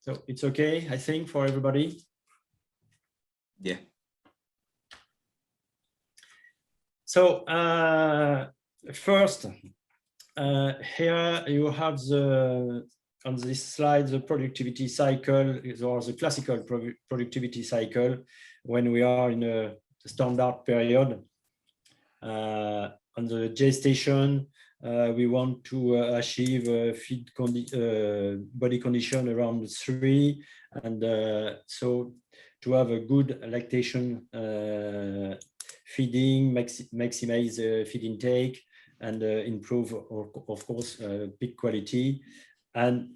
So it's okay, I think, for everybody. Yeah. So first, here you have on this slide the productivity cycle, or the classical productivity cycle when we are in a standard period. On the gestation, we want to achieve body condition around 3, and so to have a good lactation feeding, maximize feed intake, and improve, of course, peak quality. And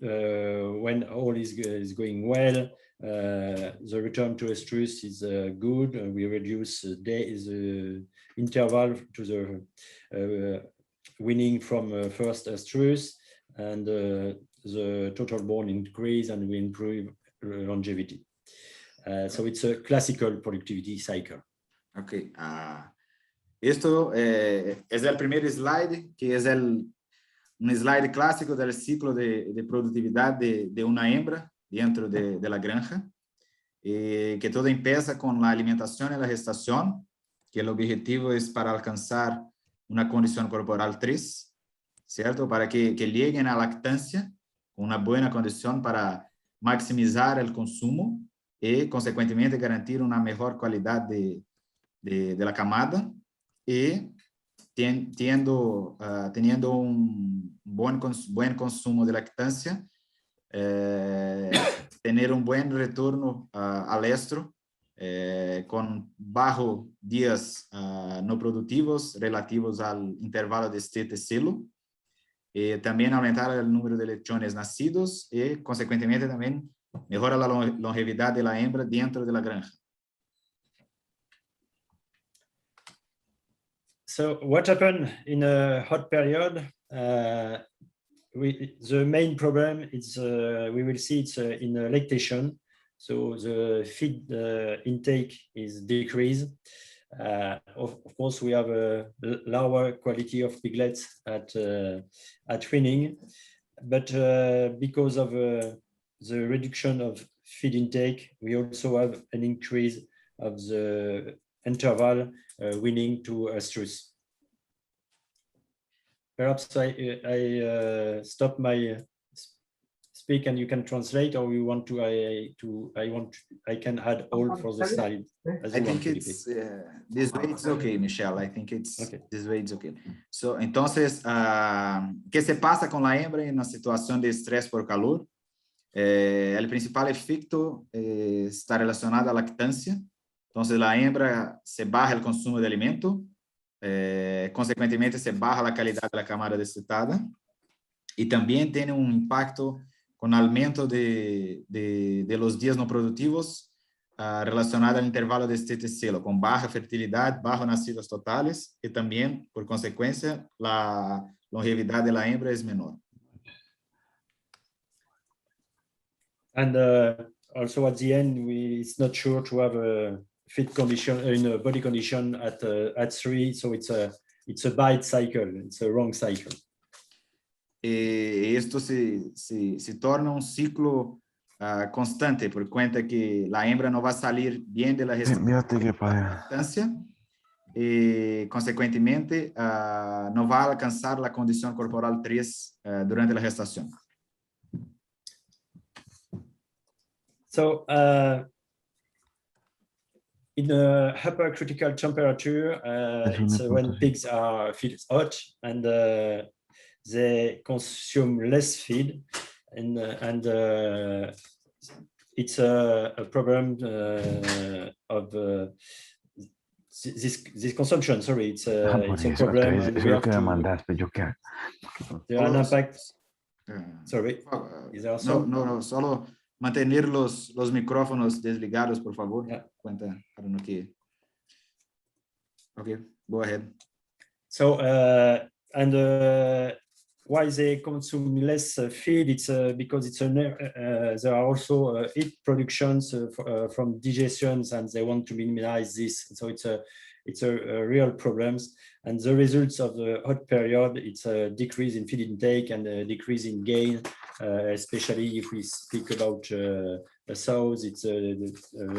when all is going well, the return to estrus is good. We reduce the interval to the weaning from first estrus, and the total bone increase, and we improve longevity. So it's a classical productivity cycle. Ok. Esto es el primer slide, que es un slide clásico del ciclo de productividad de una hembra dentro de la granja, que todo empieza con la alimentación y la gestación, que el objetivo es para alcanzar una condición corporal 3, ¿cierto? Para que lleguen a lactancia con una buena condición para maximizar el consumo y, consecuentemente, garantir una mejor calidad de la camada y teniendo un buen consumo de lactancia, tener un buen retorno al estro, con bajos días no productivos relativos al intervalo de destete-celo, también aumentar el número de lechones nacidos y, consecuentemente, también mejora la longevidad de la hembra dentro de la granja. So what happened in a hot period? The main problem is we will see it's in lactation. So the feed intake is decreased. Of course, we have a lower quality of piglets at weaning, but because of the reduction of feed intake, we also have an increase of the interval weaning to estrus. Perhaps I stop my speak and you can translate, or you want to I can add all for the slide. I think it's this way it's okay, Michel. I think it's okay. This way it's okay. So, entonces, ¿qué se pasa con la hembra en una situación de estrés por calor? El principal efecto está relacionado a la lactancia. Entonces, la hembra se baja el consumo de alimento, consecuentemente se baja la calidad de la camada destetada, y también tiene un impacto con aumento de los días no productivos relacionado al intervalo de destete-celo, con baja fertilidad, bajos nacidos totales, y también, por consecuencia, la longevidad de la hembra es menor. And also at the end, it's not sure to have a fit condition in a body condition at 3, so it's a bite cycle, it's a wrong cycle. Esto se torna un ciclo constante, por cuenta que la hembra no va a salir bien de la gestancia y, consecuentemente, no va a alcanzar la condición corporal 3 durante la gestación. So, in a hypercritical temperature, it's when pigs are feed hot and they consume less feed, and it's a problem of this consumption. Sorry, it's a problem. And we have to, there are an impact. Sorry, is there also? No, solo mantener los micrófonos desligados, por favor. Yeah. Cuenta para no que. Okay, go ahead. So, why they consume less feed? It's because it's there are also heat productions from digestions, and they want to minimize this. So it's a real problems. And the results of the hot period, it's a decrease in feed intake and a decrease in gain, especially if we speak about sows, it's a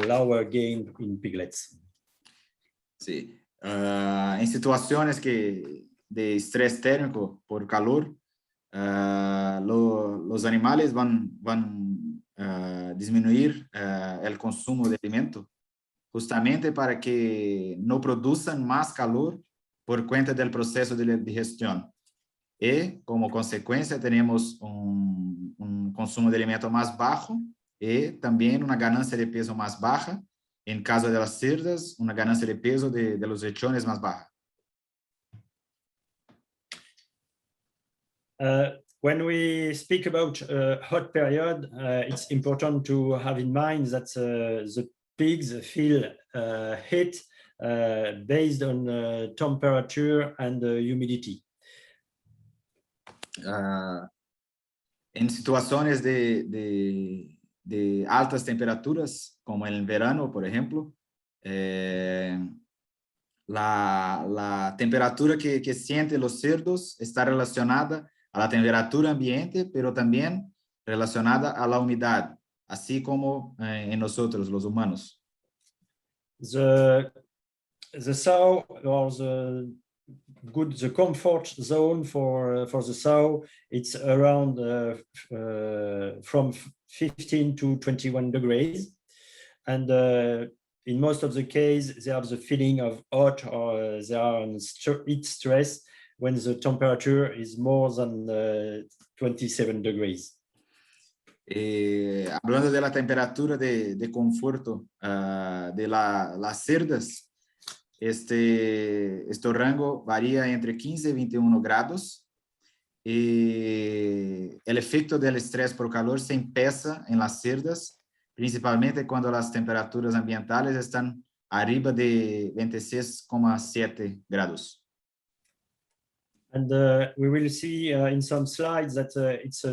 lower gain in piglets. Sí. En situaciones de estrés térmico por calor, los animales van a disminuir el consumo de alimento justamente para que no produzcan más calor por cuenta del proceso de digestión. Y como consecuencia tenemos un consumo de alimento más bajo y también una ganancia de peso más baja. En caso de las cerdas, una ganancia de peso de los lechones más baja. When we speak about hot period, it's important to have in mind that the pigs feel heat based on temperature and humidity. En situaciones de altas temperaturas, como en el verano, por ejemplo, la temperatura que sienten los cerdos está relacionada a la temperatura ambiente, pero también relacionada a la humedad, así como en nosotros, los humanos. The sow or the comfort zone for the sow, it's around from 15 to 21 degrees, and in most of the case they have the feeling of hot or they are on heat stress when the temperature is more than 27 degrees. Hablando de la temperatura de conforto de las cerdas, este rango varía entre 15 y 21 grados. Y el efecto del estrés por calor se empieza en las cerdas, principalmente cuando las temperaturas ambientales están arriba de 26,7 grados. And we will see in some slides that it's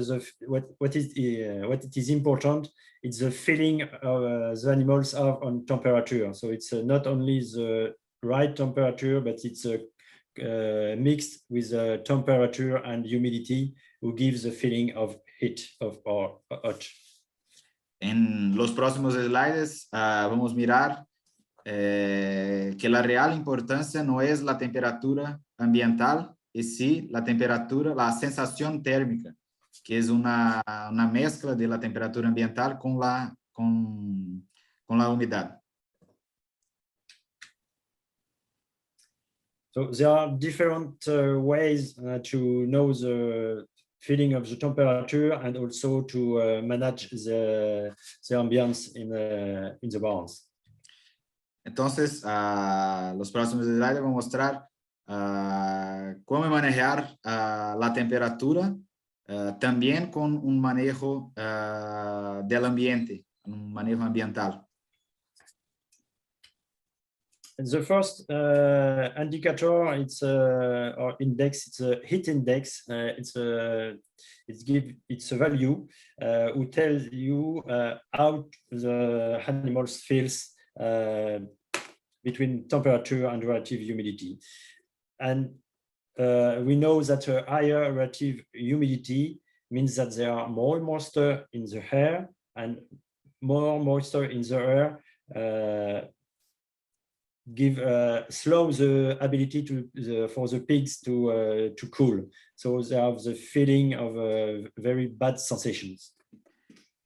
what it is important. It's the feeling the animals have on temperature. So it's not only the right temperature, but it's mixed with temperature and humidity, who gives the feeling of heat or hot. En los próximos slides vamos a mirar que la real importancia no es la temperatura ambiental, y sí la temperatura, la sensación térmica, que es una mezcla de la temperatura ambiental con la humedad. So there are different ways to know the feeling of the temperature and also to manage the ambience in the barns. Entonces, los próximos slides van a mostrar cómo manejar la temperatura también con un manejo del ambiente, un manejo ambiental. The first indicator, it's or index, it's a heat index. It's a value who tells you how the animals feels between temperature and relative humidity. And we know that a higher relative humidity means that there are more moisture in the air, and more moisture in the air slow the ability for the pigs to cool. So they have the feeling of very bad sensations.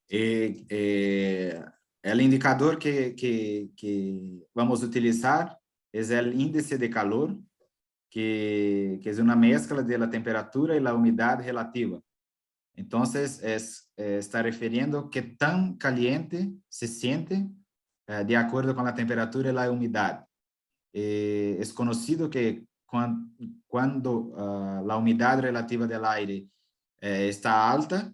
El indicador que vamos a utilizar es el índice de calor, que es una mezcla de la temperatura y la humedad relativa. Entonces, está refiriendo qué tan caliente se siente de acuerdo con la temperatura y la humedad. Es conocido que cuando la humedad relativa del aire está alta,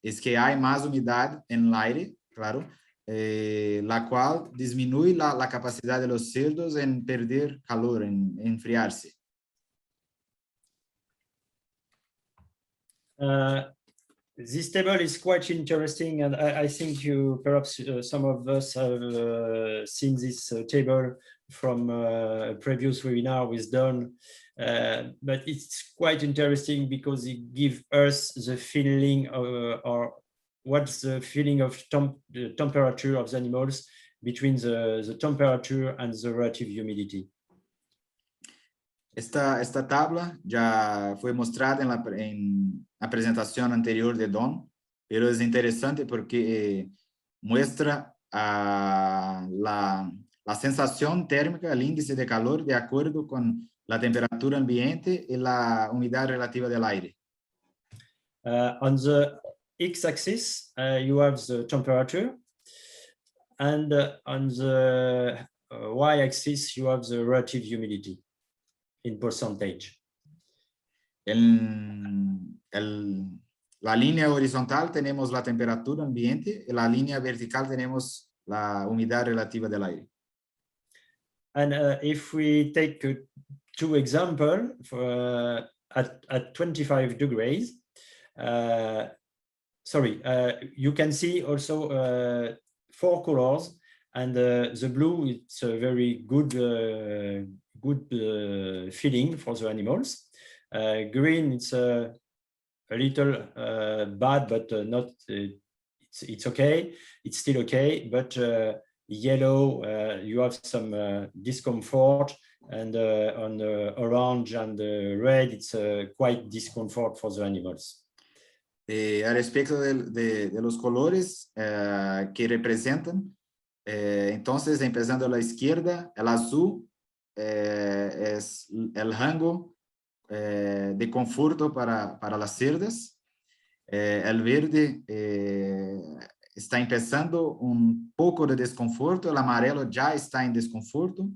es que hay más humedad en el aire, claro, la cual disminuye la capacidad de los cerdos en perder calor, en enfriarse. This table is quite interesting, and I think perhaps some of us have seen this table from a previous webinar with Don, but it's quite interesting because it gives us the feeling or what's the feeling of the temperature of the animals between the temperature and the relative humidity. Esta tabla ya fue mostrada en la presentación anterior de Don, pero es interesante porque muestra la sensación térmica, el índice de calor de acuerdo con la temperatura ambiente y la humedad relativa del aire. On the x-axis, you have the temperature, and on the y-axis, you have the relative humidity in percentage. La línea horizontal tenemos la temperatura ambiente y la línea vertical tenemos la humedad relativa del aire. And if we take two examples at 25 degrees, you can see also 4 colors, and the blue, it's a very good feeling for the animals. Green, it's a little bad, but not. It's okay. It's still okay. But yellow, you have some discomfort, and on the orange and the red, it's quite discomfort for the animals. A respecto de los colores que representan, entonces empezando a la izquierda, el azul es el rango de conforto para las cerdas. El verde está empezando un poco de desconforto, el amarelo ya está en desconforto,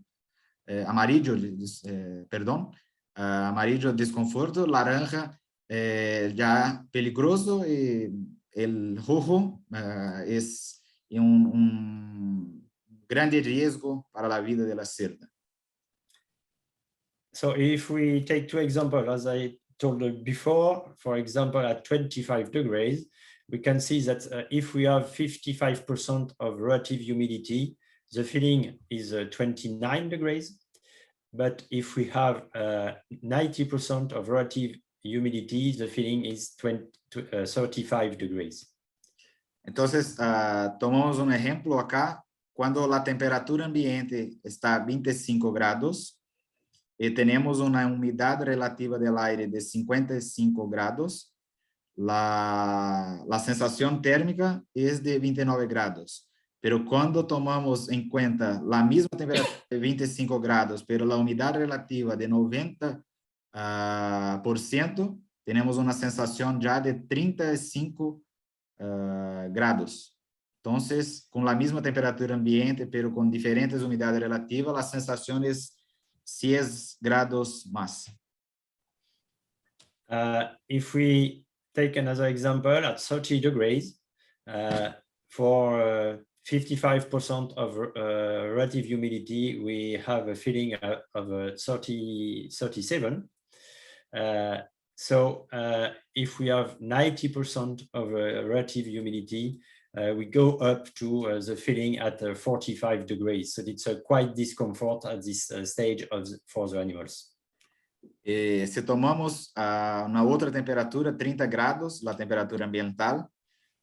amarillo, perdón, amarillo desconforto, laranja ya peligroso, y el rojo es un grande riesgo para la vida de la cerda. So if we take two examples, as I told before, for example, at 25 degrees, we can see that if we have 55% of relative humidity, the feeling is 29 degrees. But if we have 90% of relative humidity, the feeling is 35 degrees. Entonces, tomamos un ejemplo acá. Cuando la temperatura ambiente está a 25 grados, y tenemos una humedad relativa del aire de 55 grados, la sensación térmica es de 29 grados. Pero cuando tomamos en cuenta la misma temperatura de 25 grados, pero la humedad relativa de 90%, tenemos una sensación ya de 35 grados. Entonces, con la misma temperatura ambiente, pero con diferentes humedades relativas, la sensación es 6 grados más. If we take another example at 30 degrees, for 55% of relative humidity, we have a feeling of 37. So if we have 90% of relative humidity, we go up to the feeling at 45 degrees. So it's quite discomfort at this stage for the animals. Se tomamos una otra temperatura, 30 grados, la temperatura ambiental,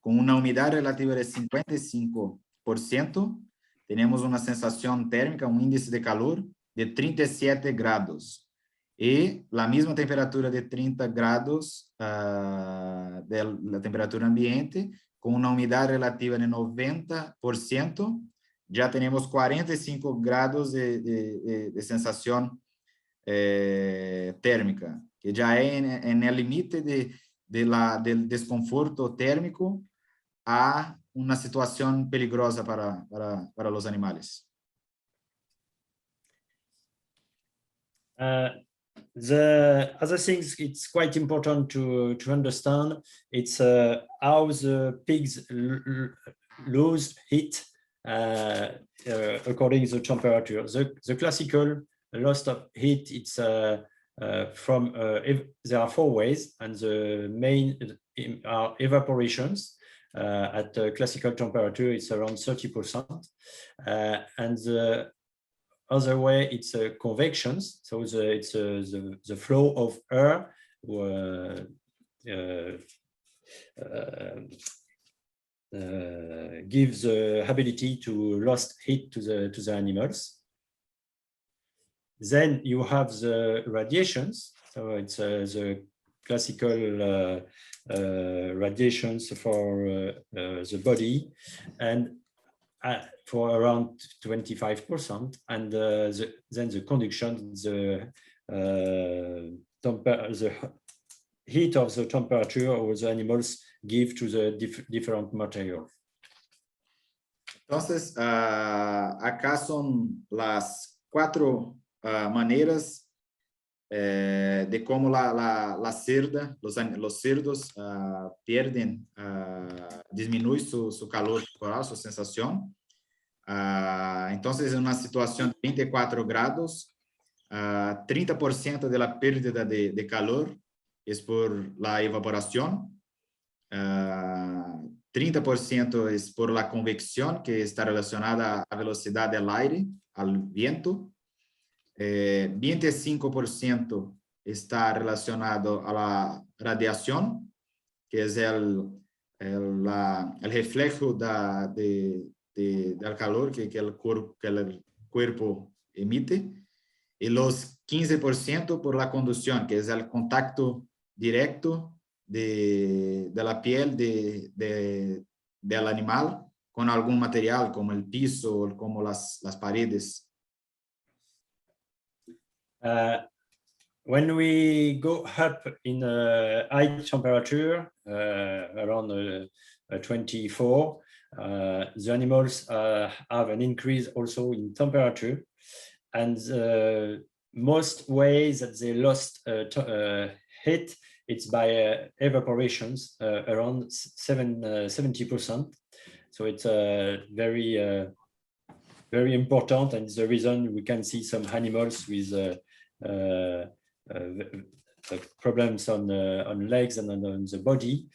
con una humedad relativa de 55%, tenemos una sensación térmica, un índice de calor de 37 grados. Y la misma temperatura de 30 grados de la temperatura ambiente, con una humedad relativa de 90%, ya tenemos 45 grados de sensación térmica, que ya es en el límite del desconforto térmico a una situación peligrosa para los animales. The other things it's quite important to understand, it's how the pigs lose heat according to the temperature. The classical loss of heat, it's from there are 4 ways, and the main are evaporations. At classical temperature, it's around 30%, and the other way, it's convections. So it's the flow of air gives the ability to lost heat to the animals. Then you have the radiations. So it's the classical radiations for the body, and for around 25%, and then the conduction, the heat of the temperature of the animals give to the different materials. Entonces, acá son las cuatro maneras de cómo la cerda, los cerdos pierden, disminuye su calor corporal, su sensación. Entonces, en una situación de 24 grados, 30% de la pérdida de calor es por la evaporación, 30% es por la convección, que está relacionada a la velocidad del aire, al viento, 25% está relacionado a la radiación, que es el reflejo del calor que el cuerpo emite, y los 15% por la conducción, que es el contacto directo de la piel del animal con algún material, como el piso o como las paredes. When we go up in a high temperature, around 24, the animals have an increase also in temperature, and most ways that they lost heat, it's by evaporations, around 70%. So it's very important, and it's the reason we can see some animals with problems on legs and on the body.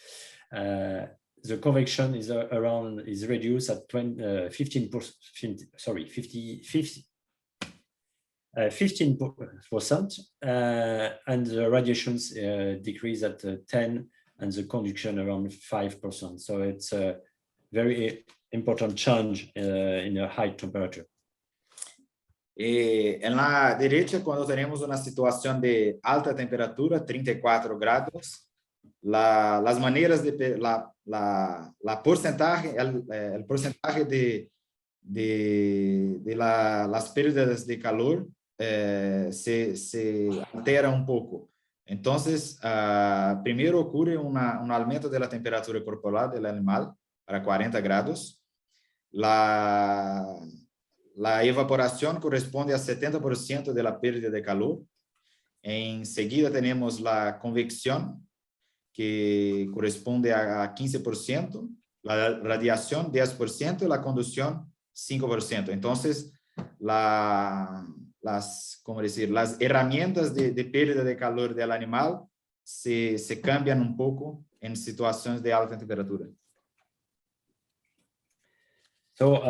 The convection is reduced at 15%, and the radiations decrease at 10%, and the conduction around 5%. So it's a very important change in a high temperature. En la derecha, cuando tenemos una situación de alta temperatura, 34 grados, las maneras de el porcentaje de las pérdidas de calor se altera un poco. Entonces, primero ocurre un aumento de la temperatura corporal del animal para 40 grados. La evaporación corresponde a 70% de la pérdida de calor. Enseguida tenemos la convección, que corresponde a 15%, la radiación 10% y la conducción 5%. Entonces, las herramientas de pérdida de calor del animal se cambian un poco en situaciones de alta temperatura. So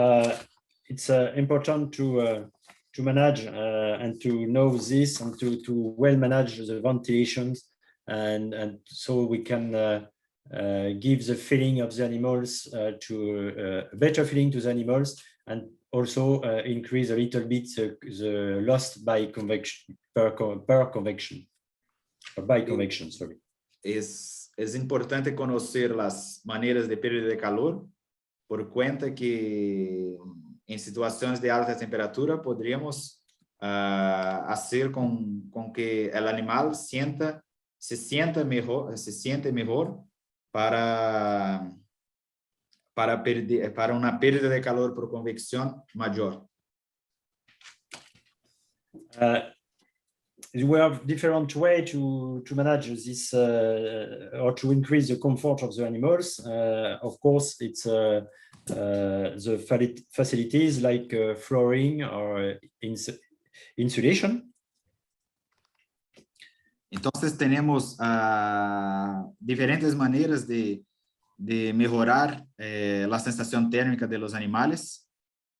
it's important to manage and to know this, and to well manage the ventilations, and so we can give the feeling of the animals to a better feeling to the animals, and also increase a little bit the loss by convection per convection, or by convection, sorry. Es importante conocer las maneras de pérdida de calor, por cuenta que en situaciones de alta temperatura podríamos hacer con que el animal se siente mejor para una pérdida de calor por convección mayor. We have different way to manage this or to increase the comfort of the animals. Of course, it's the facilities like flooring or insulation. Entonces tenemos diferentes maneras de mejorar la sensación térmica de los animales.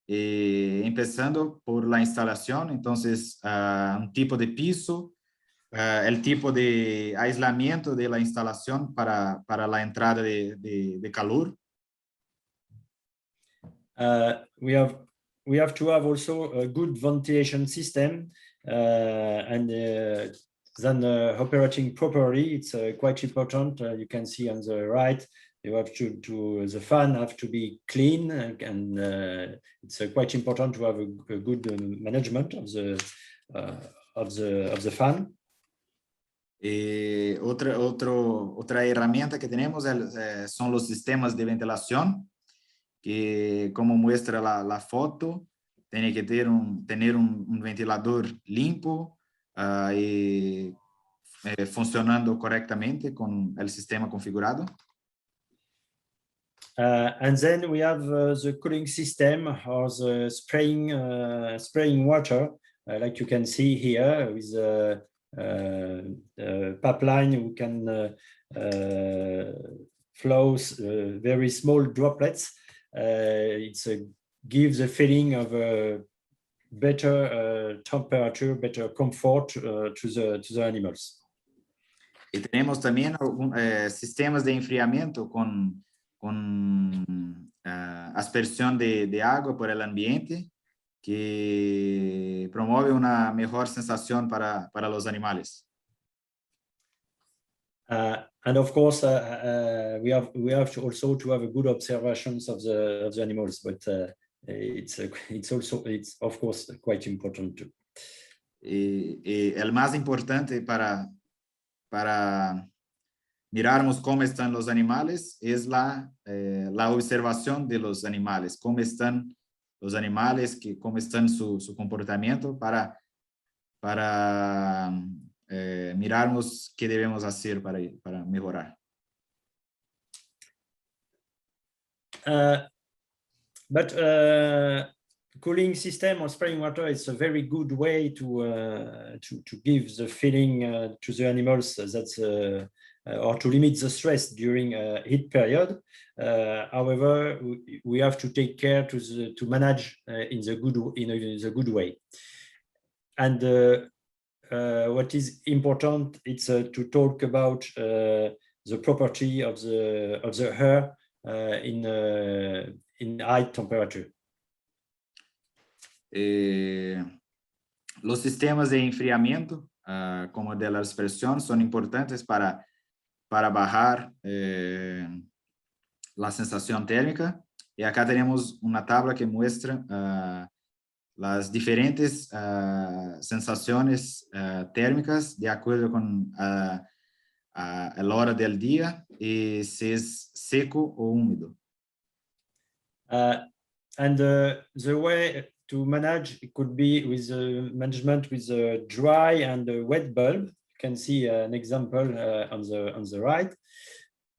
empezando por la instalación. Entonces, un tipo de piso, el tipo de aislamiento de la instalación para la entrada de calor. We have to have also a good ventilation system, and then operating properly. It's quite important. You can see on the right, you have the fan have to be clean, and it's quite important to have a good management of the fan. Otra herramienta que tenemos son los sistemas de ventilación, que como muestra la foto, tiene que tener un ventilador limpo y funcionando correctamente con el sistema configurado. And then we have the cooling system, or the spraying water, like you can see here with pipeline. We can flow very small droplets. It gives a feeling of a better temperature, better comfort to the animals. Y tenemos también sistemas de enfriamiento con aspersión de agua por el ambiente, que promueve una mejor sensación para los animales. And of course, we have to also to have a good observations of the animals, but it's of course quite important too. Y el más importante para mirarmos cómo están los animales es la observación de los animales, cómo están los animales, cómo están su comportamiento para mirarmos qué debemos hacer para mejorar. But cooling system or spraying water is a very good way to give the feeling to the animals that or to limit the stress during a heat period. However, we have to take care to manage in the good way. And what is important, it's to talk about the property of the hair in high temperature. Los sistemas de enfriamiento, como de la expresión, son importantes para bajar la sensación térmica. Y acá tenemos una tabla que muestra las diferentes sensaciones térmicas de acuerdo con la hora del día y si es seco o húmedo. And the way to manage, it could be with management with a dry and a wet bulb. You can see an example on the right.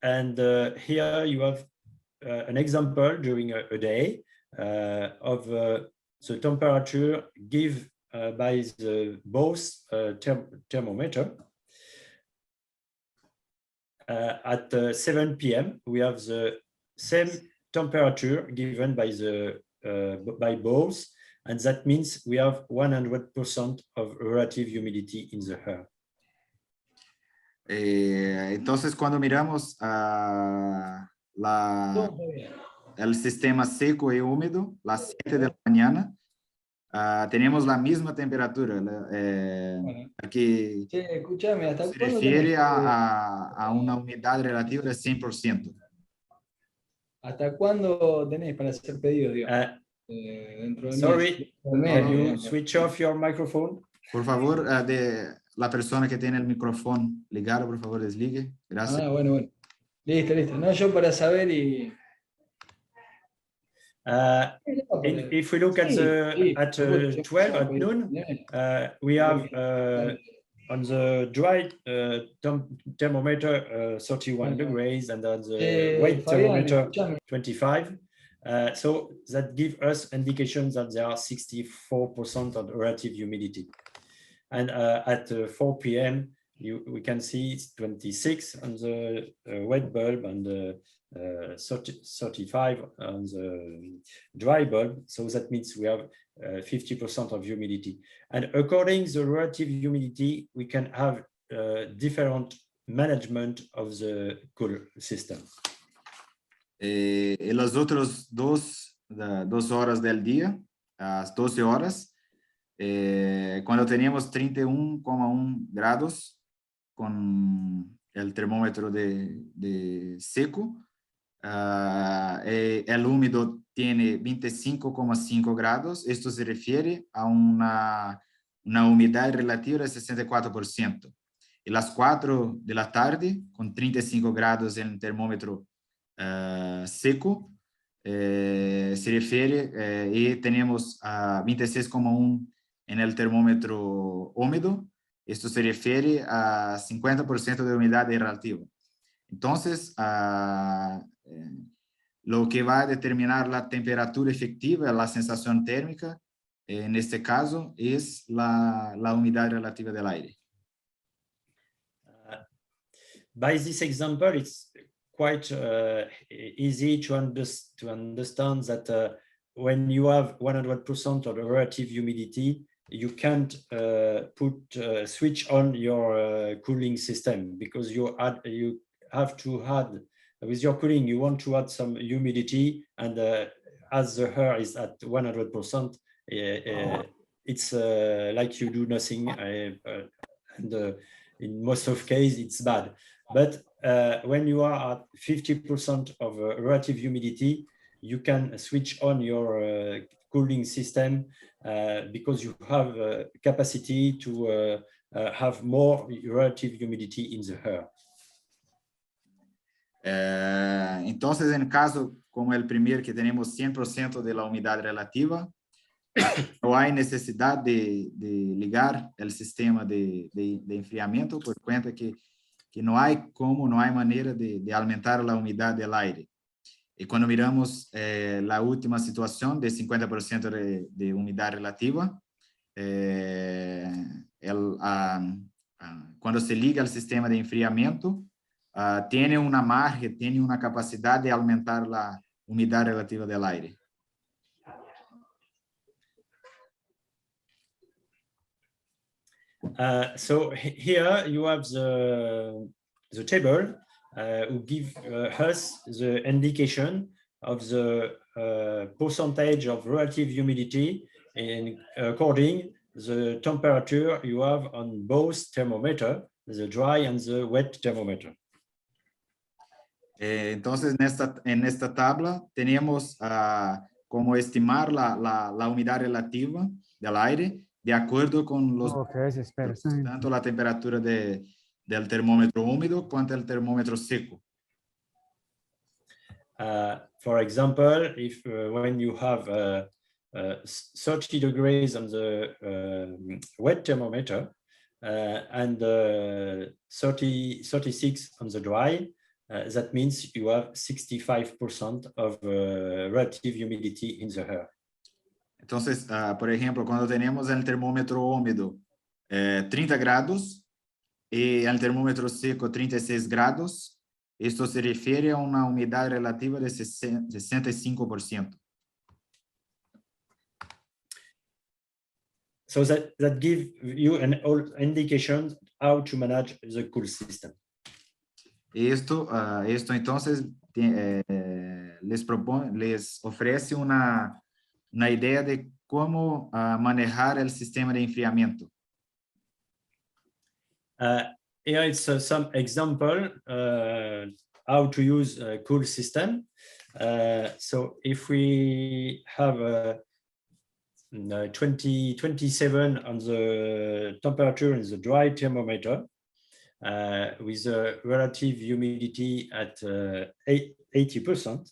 And here you have an example during a day of the temperature given by the both thermometer. At 7 p.m. we have the same temperature given by both, and that means we have 100% of relative humidity in the air. Entonces, cuando miramos el sistema seco y húmedo, las 7 de la mañana, tenemos la misma temperatura. Aquí escúchame, ¿hasta se refiere a una humedad relativa de 100%. ¿Hasta cuándo tenés para hacer pedidos, digamos? Dentro del Sorry, mes, can you switch off your microphone? Por favor, de la persona que tiene el micrófono ligado, por favor, desligue. Gracias. Bueno. Listo. No, yo para saber y... If we look at 12 at noon, we have on the dry thermometer 31 degrees, and on the wet thermometer 25. So that gives us indications that there are 64% of relative humidity. And at 4 p.m., we can see it's 26 on the wet bulb and 35 on the dry bulb. So that means we have 50% of humidity. And according to the relative humidity, we can have different management of the cool system. E las otras dos horas del día, las 12 horas, cuando teníamos 31,1 grados con el termómetro de seco, el húmedo tiene 25,5 grados. Esto se refiere a una humedad relativa de 64%. Y las 4 de la tarde, con 35 grados en el termómetro seco, se refiere, y tenemos 26,1 en el termómetro húmedo. Esto se refiere a 50% de humedad relativa. Entonces, lo que va a determinar la temperatura efectiva, la sensación térmica, en este caso, es la humedad relativa del aire. By this example, it's quite easy to understand that when you have 100% of the relative humidity, you can't switch on your cooling system, because you have to add, with your cooling, you want to add some humidity, and as the air is at 100%, it's like you do nothing, and in most of cases it's bad. But when you are at 50% of relative humidity, you can switch on your cooling system because you have capacity to have more relative humidity in the air. Entonces, en caso como el primer, que tenemos 100% de la humedad relativa, no hay necesidad de ligar el sistema de enfriamiento, por cuenta que no hay manera de aumentar la humedad del aire. Y cuando miramos la última situación de 50% de humedad relativa, cuando se liga el sistema de enfriamiento, tiene una margen, tiene una capacidad de aumentar la humedad relativa del aire. So here you have the table who give us the indication of the percentage of relative humidity and according the temperature you have on both thermometer, the dry and the wet thermometer. Entonces, en esta tabla tenemos cómo estimar la humedad relativa del aire de acuerdo con los tanto la temperatura del termómetro húmedo cuanto el termómetro seco. For example, if when you have 30 degrees on the wet thermometer and 36 on the dry, that means you have 65% of relative humidity in the air. Entonces, por ejemplo, cuando tenemos el termómetro húmedo 30 grados y el termómetro seco 36 grados, esto se refiere a una humedad relativa de 65%. So that gives you an indication how to manage the cool system. Esto entonces les ofrece una idea de cómo manejar el sistema de enfriamiento. Here it's some example how to use a cool system. So if we have 27 on the temperature in the dry thermometer, with a relative humidity at 80%,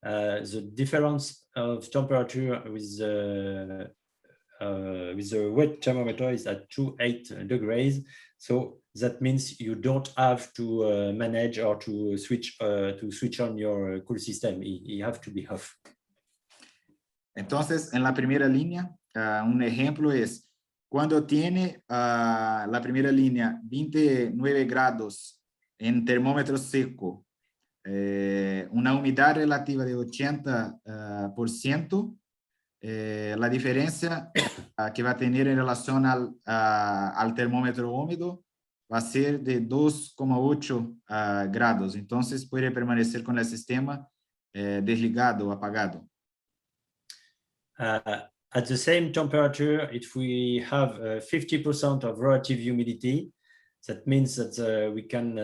the difference of temperature with the wet thermometer is at 28 degrees. So that means you don't have to manage or to switch on your cool system. You have to be off. Entonces, en la primera línea, un ejemplo es cuando tiene la primera línea 29 grados en termómetro seco una humedad relativa de 80%, la diferencia que va a tener en relación al termómetro húmedo va a ser de 2,8 grados. Entonces puede permanecer con el sistema desligado o apagado. At the same temperature, if we have 50% of relative humidity, that means that we can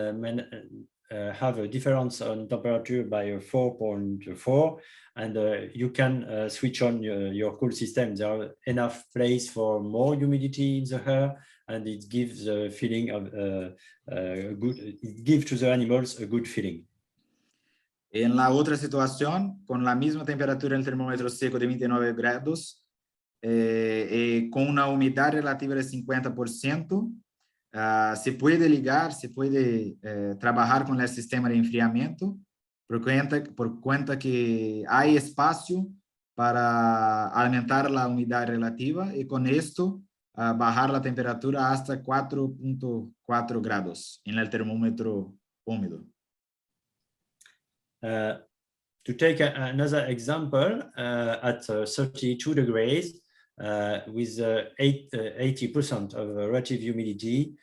have a difference on temperature by 4.4, and you can switch on your cool system. There are enough place for more humidity in the air, and it gives a feeling of it gives to the animals a good feeling. En la otra situación, con la misma temperatura en el termómetro seco de 29 grados, con una humedad relativa de 50%, se puede ligar, se puede trabajar con el sistema de enfriamiento, por cuenta que hay espacio para aumentar la humedad relativa y con esto bajar la temperatura hasta 4.4 grados en el termómetro húmedo. To take another example, at 32 degrees, with 80% of relative humidity,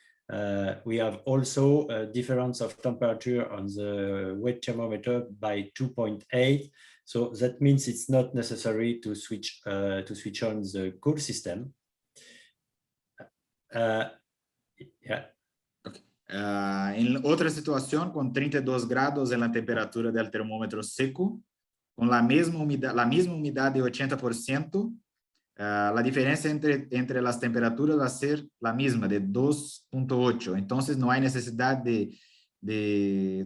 we have also a difference of temperature on the wet thermometer by 2.8. So that means it's not necessary to switch on the cool system. Yeah. Okay. En otra situación, con 32 grados en la temperatura del termómetro seco, con la misma humedad de 80%, la diferencia entre las temperaturas va a ser la misma, de 2.8. Entonces, no hay necesidad de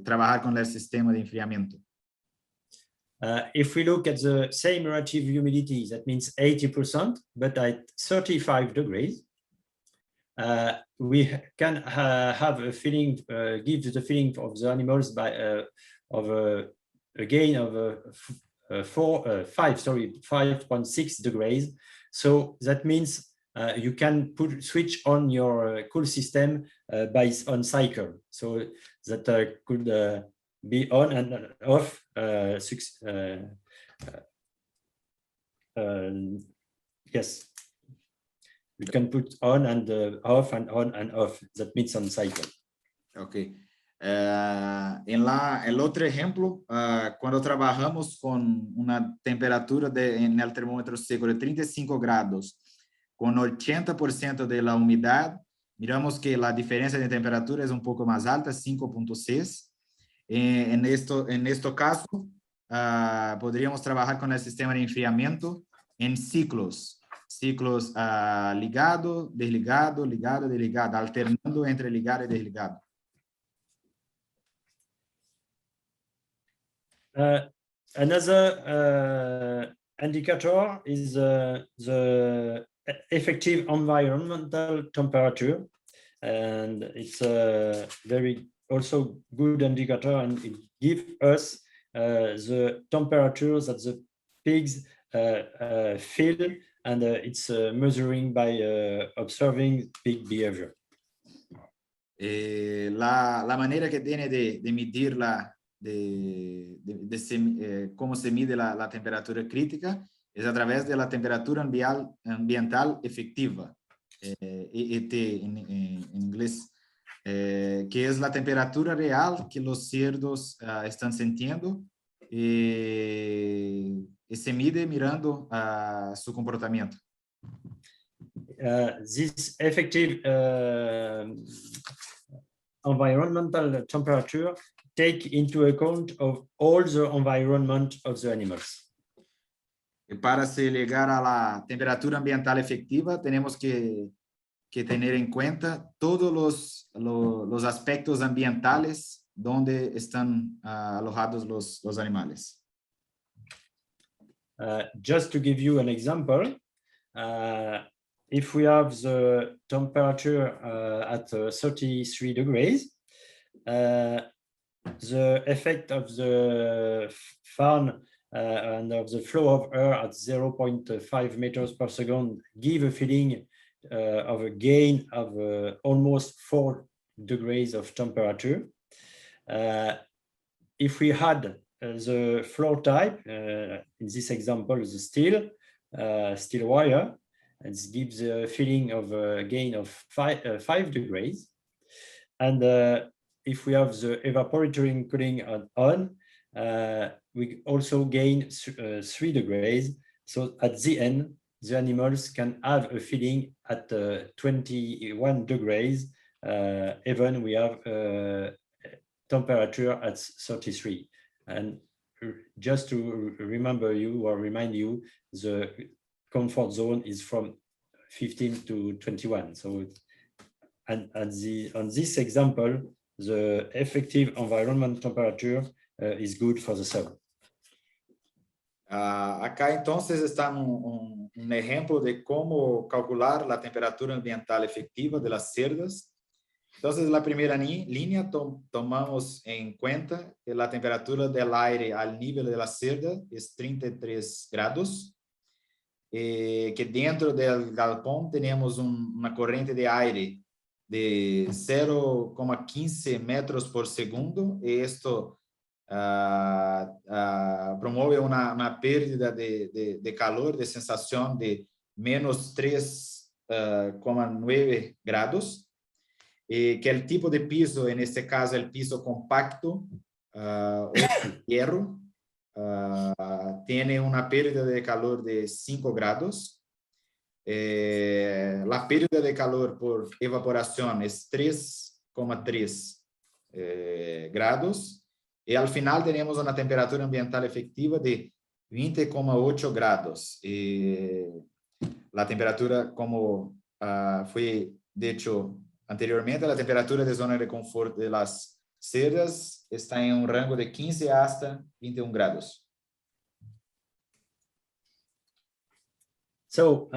trabajar con el sistema de enfriamiento. If we look at the same relative humidity, that means 80%, but at 35 degrees, we can have a feeling, give the feeling of the animals by of a gain of 5.6 degrees. So that means you can switch on your cool system on cycle. So that could be on and off. Yes. You can put on and off and on and off. That means on cycle. Ok. En el otro ejemplo, cuando trabajamos con una temperatura en el termómetro seco de 35 grados, con 80% de la humedad, miramos que la diferencia de temperatura es un poco más alta, 5.6. En este caso, podríamos trabajar con el sistema de enfriamiento en ciclos ligado, desligado, ligado, desligado, alternando entre ligado y desligado. Another indicator is the effective environmental temperature, and it's a very also good indicator, and it gives us the temperatures that the pigs feel, and it's measuring by observing pig behavior. La manera que tiene de medir cómo se mide la temperatura crítica es a través de la temperatura ambiental efectiva, EET en inglés, que es la temperatura real que los cerdos están sintiendo y se mide mirando su comportamiento. This effective environmental temperature take into account of all the environment of the animals. Y para se llegar a la temperatura ambiental efectiva, tenemos que tener en cuenta todos los aspectos ambientales donde están alojados los animales. Just to give you an example, if we have the temperature at 33 degrees, the effect of the fan and of the flow of air at 0.5 meters per second give a feeling of a gain of almost 4 degrees of temperature. if we had the floor type, in this example, the steel wire, and it gives a feeling of a gain of 5 degrees. And if we have the evaporator cooling on, we also gain 3 degrees. So at the end, the animals can have a feeding at 21 degrees, even we have temperature at 33. And just to remember you or remind you, the comfort zone is from 15 to 21. So, and on this example, the effective environment temperature is good for the cell. Acá entonces está un ejemplo de cómo calcular la temperatura ambiental efectiva de las cerdas. Entonces, la primera línea tomamos en cuenta que la temperatura del aire al nivel de la cerda es 33 grados, que dentro del galpón tenemos una corriente de aire de 0,15 metros por segundo, y esto promueve una pérdida de calor, de sensación de menos 3,9 grados, que el tipo de piso, en este caso el piso compacto o hierro, tiene una pérdida de calor de 5 grados. La pérdida de calor por evaporación es 3,3 grados. Y al final tenemos una temperatura ambiental efectiva de 20,8 grados. La temperatura, como fue dicho anteriormente, la temperatura de zona de confort de las cerdas está en un rango de 15 hasta 21 grados. So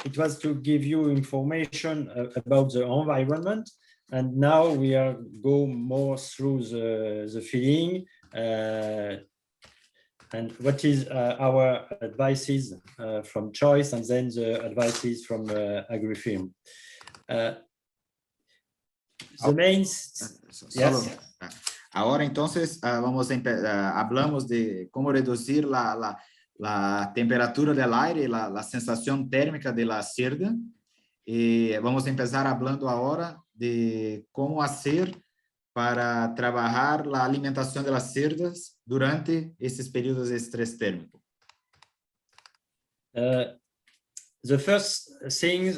it was to give you information about the environment. And now we are go more through the feeding and what is our advices from Choice, and then the advices from AgriFirm. The main, yes. Ahora entonces hablamos de cómo reducir la temperatura del aire, la sensación térmica de la cerda. Y vamos a empezar hablando ahora de cómo hacer para trabajar la alimentación de las cerdas durante estos periodos de estrés térmico. The first thing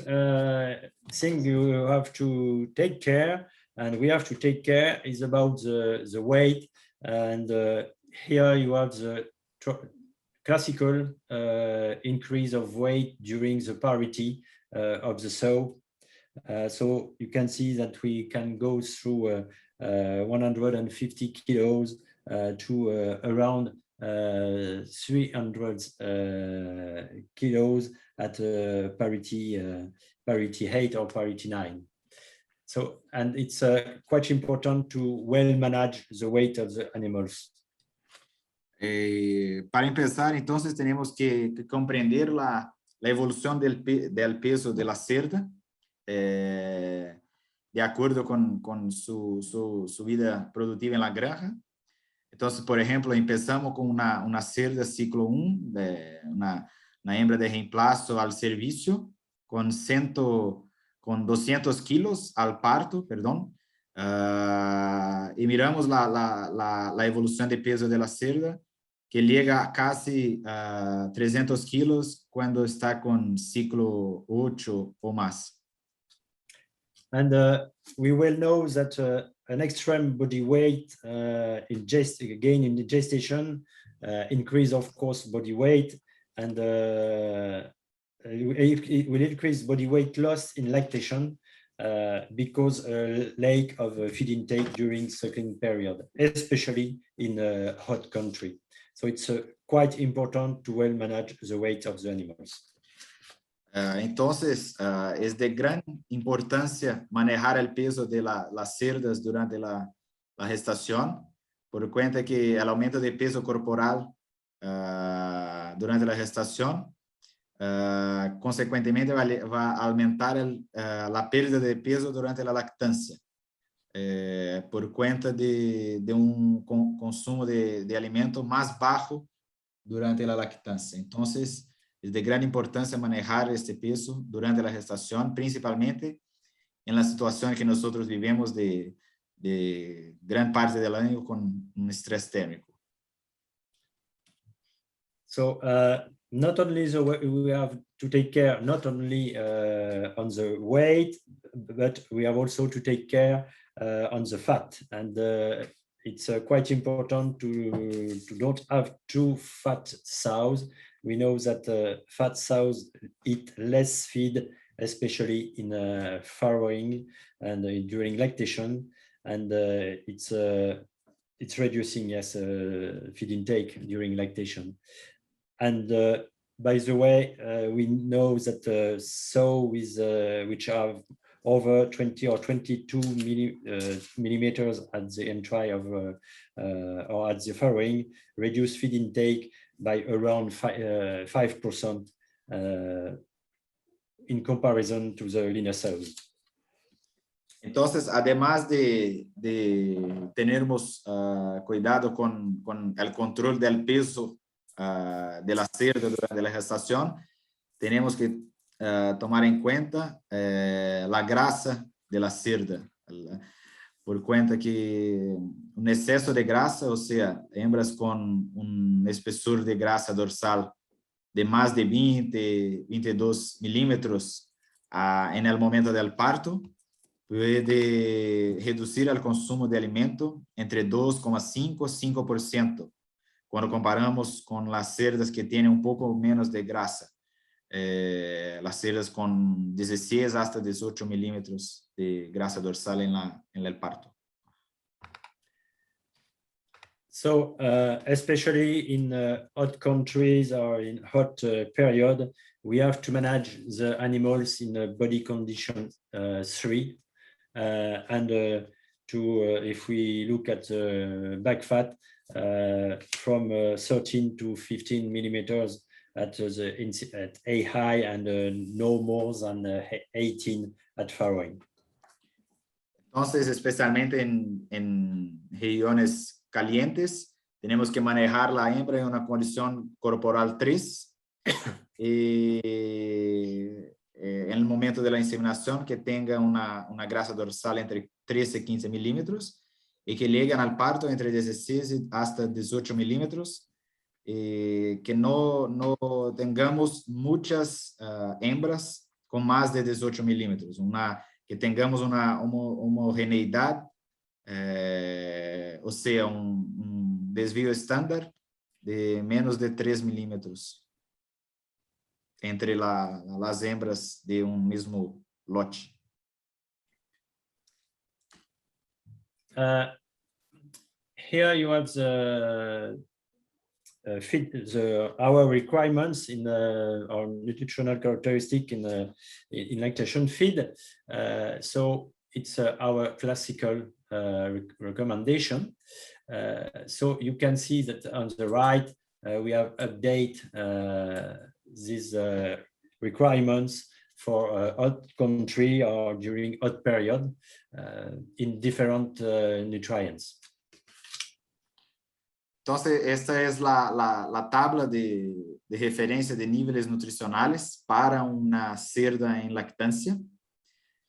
you have to take care, and we have to take care, is about the weight. And here you have the classical increase of weight during the parity of the sow. So you can see that we can go through 150 kilos to around 300 kilos at parity 8 or parity 9. So, and it's quite important to well manage the weight of the animals. Para empezar, entonces tenemos que comprender la evolución del peso de la cerda de acuerdo con su vida productiva en la granja. Entonces, por ejemplo, empezamos con una cerda ciclo 1, una hembra de reemplazo al servicio, con 200 kilos al parto, perdón. Y miramos la evolución de peso de la cerda, que llega a casi 300 kilos cuando está con ciclo 8 o más. And we will know that an extreme body weight gain in the gestation increase, of course, body weight, and it will increase body weight loss in lactation because lack of feed intake during suckling period, especially in a hot country. So it's quite important to well manage the weight of the animals. Entonces, es de gran importancia manejar el peso de las cerdas durante la gestación, por cuenta que el aumento de peso corporal durante la gestación, consecuentemente va a aumentar la pérdida de peso durante la lactancia. por cuenta de consumo de alimento más bajo durante la lactancia. Entonces, es de gran importancia manejar este peso durante la gestación, principalmente en la situación que nosotros vivimos de gran parte del año con un estrés térmico. So not only we have to take care not only on the weight, but we have also to take care on the fat, and it's quite important to don't have too fat sows. We know that fat sows eat less feed, especially in farrowing and during lactation, and it's reducing, yes, feed intake during lactation. And by the way, we know that sows which have over 20 or 22 millimeters at the entry of or at the farrowing reduce feed intake by around 5% in comparison to the leaner sows. Entonces, además de tenermos cuidado con el control del peso de la cerda durante la gestación, tenemos que tomar en cuenta la grasa de la cerda, por cuenta que un exceso de grasa, o sea, hembras con un espesor de grasa dorsal de más de 22 milímetros en el momento del parto, puede reducir el consumo de alimento entre 2,5 y 5%, cuando comparamos con las cerdas que tienen un poco menos de grasa, las cerdas con 16 hasta 18 milímetros de grasa dorsal en el parto. So especially in hot countries or in hot period, we have to manage the animals in body condition 3. And if we look at back fat, from 13 to 15 millimeters at A high and no more than 18 at farrowing. Entonces, especialmente en regiones calientes, tenemos que manejar la hembra en una condición corporal 3 en el momento de la inseminación que tenga una grasa dorsal entre 13 y 15 milímetros y que lleguen al parto entre 16 hasta 18 milímetros, que no tengamos muchas hembras con más de 18 milímetros, que tengamos una homogeneidad, o sea, un desvío estándar de menos de 3 milímetros entre las hembras de un mismo lote. Here you have our requirements in our nutritional characteristic in lactation feed. So it's our classical recommendation. So you can see that on the right we have update these requirements for hot country or during hot period in different nutrients. Entonces, esta es la tabla de referencia de niveles nutricionales para una cerda en lactancia,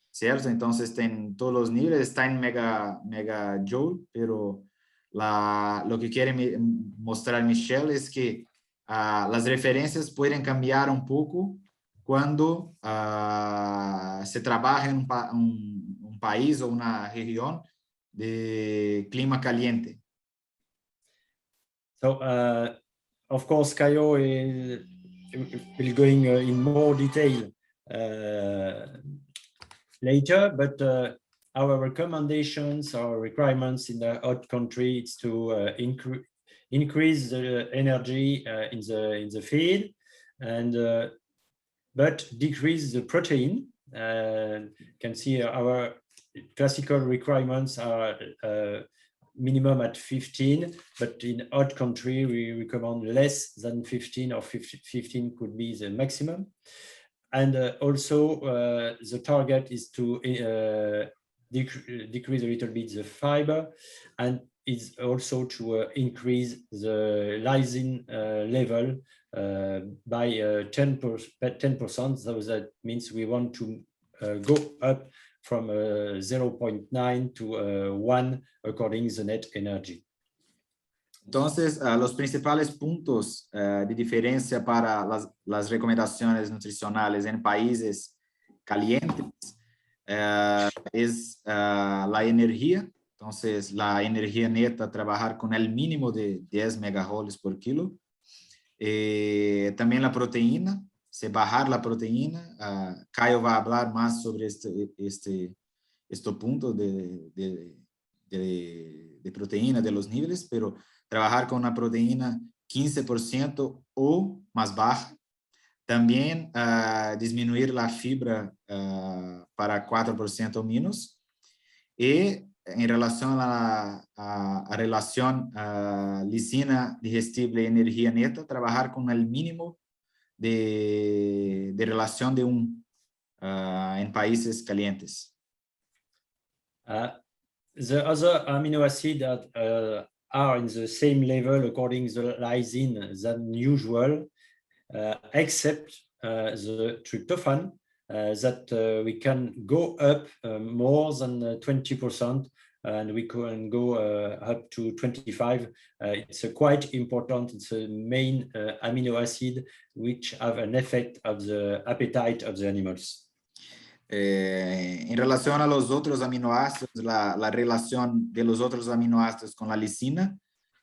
¿cierto? Entonces, en todos los niveles, está en megajoule, pero lo que quiere mostrar Michel es que las referencias pueden cambiar un poco cuando se trabaja en un país o una región de clima caliente. So, of course, Caio will going in more detail later, but our recommendations or requirements in the hot country is to increase the energy in the feed, and but decrease the protein. You can see our classical requirements are minimum at 15, but in hot country we recommend less than 15, or 15 could be the maximum. And also the target is to decrease a little bit the fiber, and it's also to increase the lysine level by 10%. So that means we want to go up from 0.9 to 1 according to the net energy. Entonces, los principales puntos de diferencia para las recomendaciones nutricionales en países calientes es la energía. Entonces, la energía neta, trabajar con el mínimo de 10 megajoules por kilo. También la proteína, se bajar la proteína. Caio va a hablar más sobre este punto de proteína, de los niveles, pero trabajar con una proteína 15% o más baja. También disminuir la fibra para 4% o menos. Y en relación a la relación lisina digestible energía neta, trabajar con el mínimo de relación de 1 en países calientes. The other amino acids that are in the same level according to the lysine than usual, except the tryptophan, that we can go up more than 20%, and we can go up to 25. It's quite important. It's a main amino acid which have an effect of the appetite of the animals. En relación a los otros aminoácidos, la relación de los otros aminoácidos con la lisina,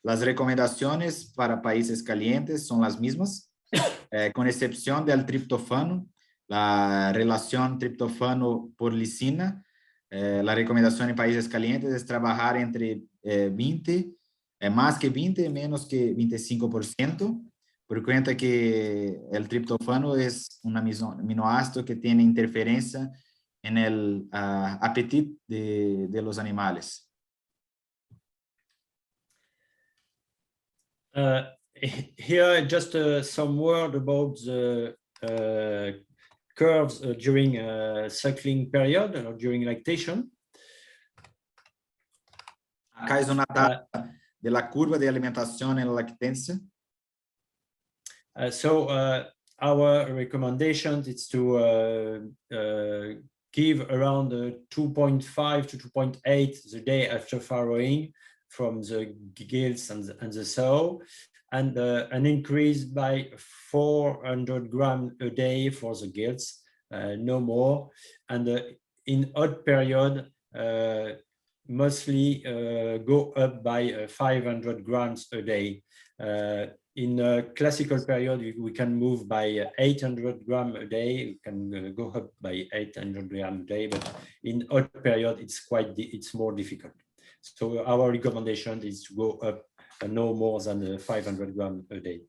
las recomendaciones para países calientes son las mismas, con excepción del triptófano. La relación triptófano por lisina, la recomendación en países calientes es trabajar entre 20, más que 20, menos que 25%, por cuenta que el triptófano es un aminoácido que tiene interferencia en el apetito de los animales. Here, just some word about the curves during suckling period or during lactation. Acá es una tabla de la curva de alimentación en la lactancia. So our recommendation is to give around 2.5 to 2.8 the day after farrowing from the gills and the sow, and an increase by 400 grams a day for the gills, no more. And in odd period, mostly go up by 500 grams a day. In a classical period, we can move by 800 grams a day. We can go up by 800 grams a day, but in odd period, it's more difficult. So our recommendation is to go up no more than 500 grams a day.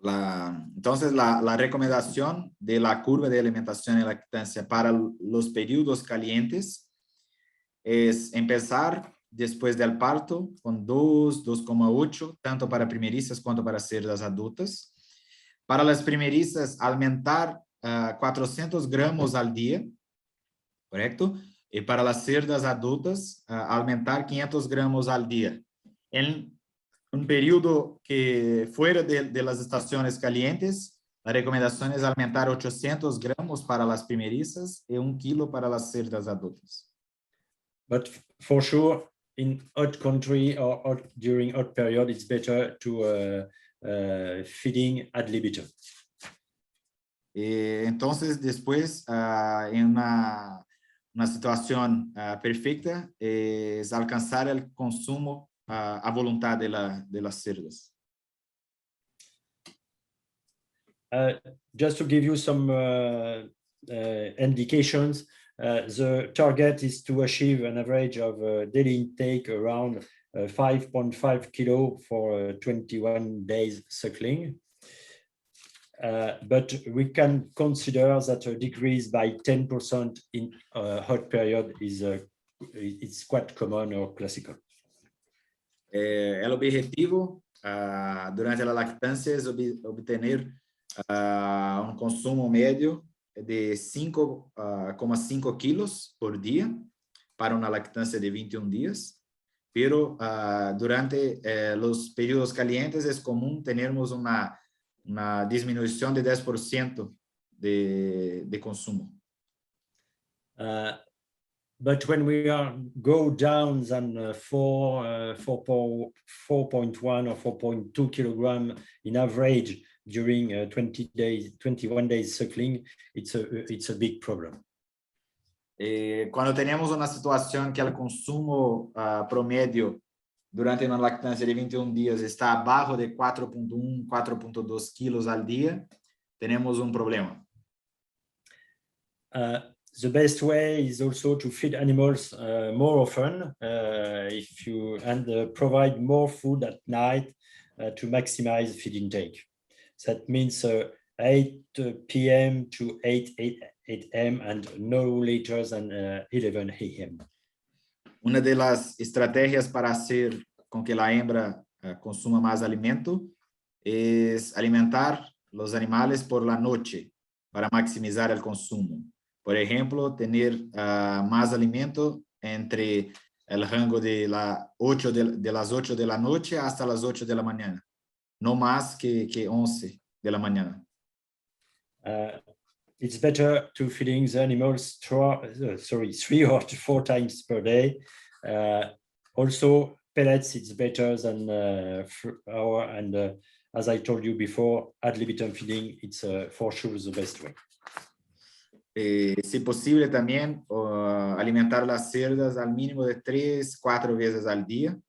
Entonces, la recomendación de la curva de alimentación y lactancia para los periodos calientes es empezar después del parto con 2,8, tanto para primerizas cuanto para cerdas adultas. Para las primerizas, aumentar 400 gramos al día, ¿correcto? Y para las cerdas adultas, aumentar 500 gramos al día. En un periodo que fuera de las estaciones calientes, la recomendación es aumentar 800 gramos para las primerizas y 1 kilo para las cerdas adultas. But for sure, in hot country or during hot period, it's better to feeding ad libitum. Entonces, después, en una situación perfecta, es alcanzar el consumo a voluntad de las cerdas. Just to give you some indications, the target is to achieve an average of daily intake around 5.5 kilo for 21 days suckling. But we can consider that a decrease by 10% in hot period is quite common or classical. El objetivo durante la lactancia es obtener un consumo medio de 5,5 kilos por día. para una lactancia de 21 días, pero durante los periodos calientes es común tenermos una disminución de 10% de consumo. But when we go down than 4.1 or 4.2 kilogram in average during 21 days suckling, it's a big problem. Cuando tenemos una situación que el consumo promedio durante una lactancia de 21 días está abajo de 4.1, 4.2 kilos al día, tenemos un problema. The best way is also to feed animals more often, provide more food at night to maximize feed intake. So that means 8 p.m. to 8 a.m. and no later than 11 a.m. Una de las estrategias para hacer con que la hembra consuma más alimento es alimentar los animales por la noche para maximizar el consumo. Por ejemplo, tener más alimento entre el rango de, las 8 de la noche hasta las 8 de la mañana, no más que 11 de la mañana. It's better to feeding the animals 3 or 4 times per day. Also, pellets, it's better than as I told you before, ad libitum feeding, it's for sure the best way. Si posible también alimentar las cerdas al mínimo de 3-4 veces al día,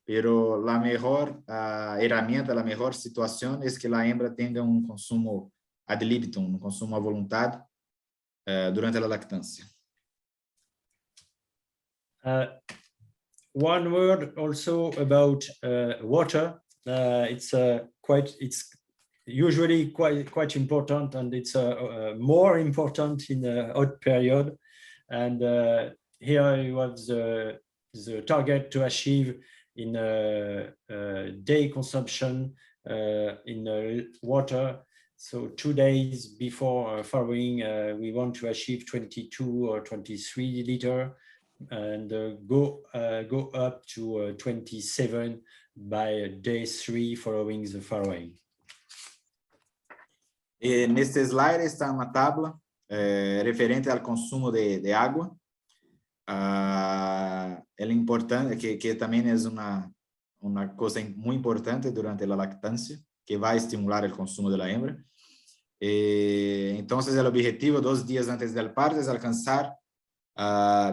pero la mejor herramienta, la mejor situación es que la hembra tenga un consumo ad libitum, un consumo a voluntad durante la lactancia. One word also about water. It's usually quite important, and it's more important in a hot period. And here you have the target to achieve in day consumption in water. So 2 days before farrowing, we want to achieve 22 or 23 liter, and go up to 27 by day 3 following the farrowing. Neste slide está uma tabla referente ao consumo de água. É importante, que também é uma coisa muito importante durante a lactancia, que vai estimular o consumo da hembra. Então, o objetivo 2 dias antes do parto é alcançar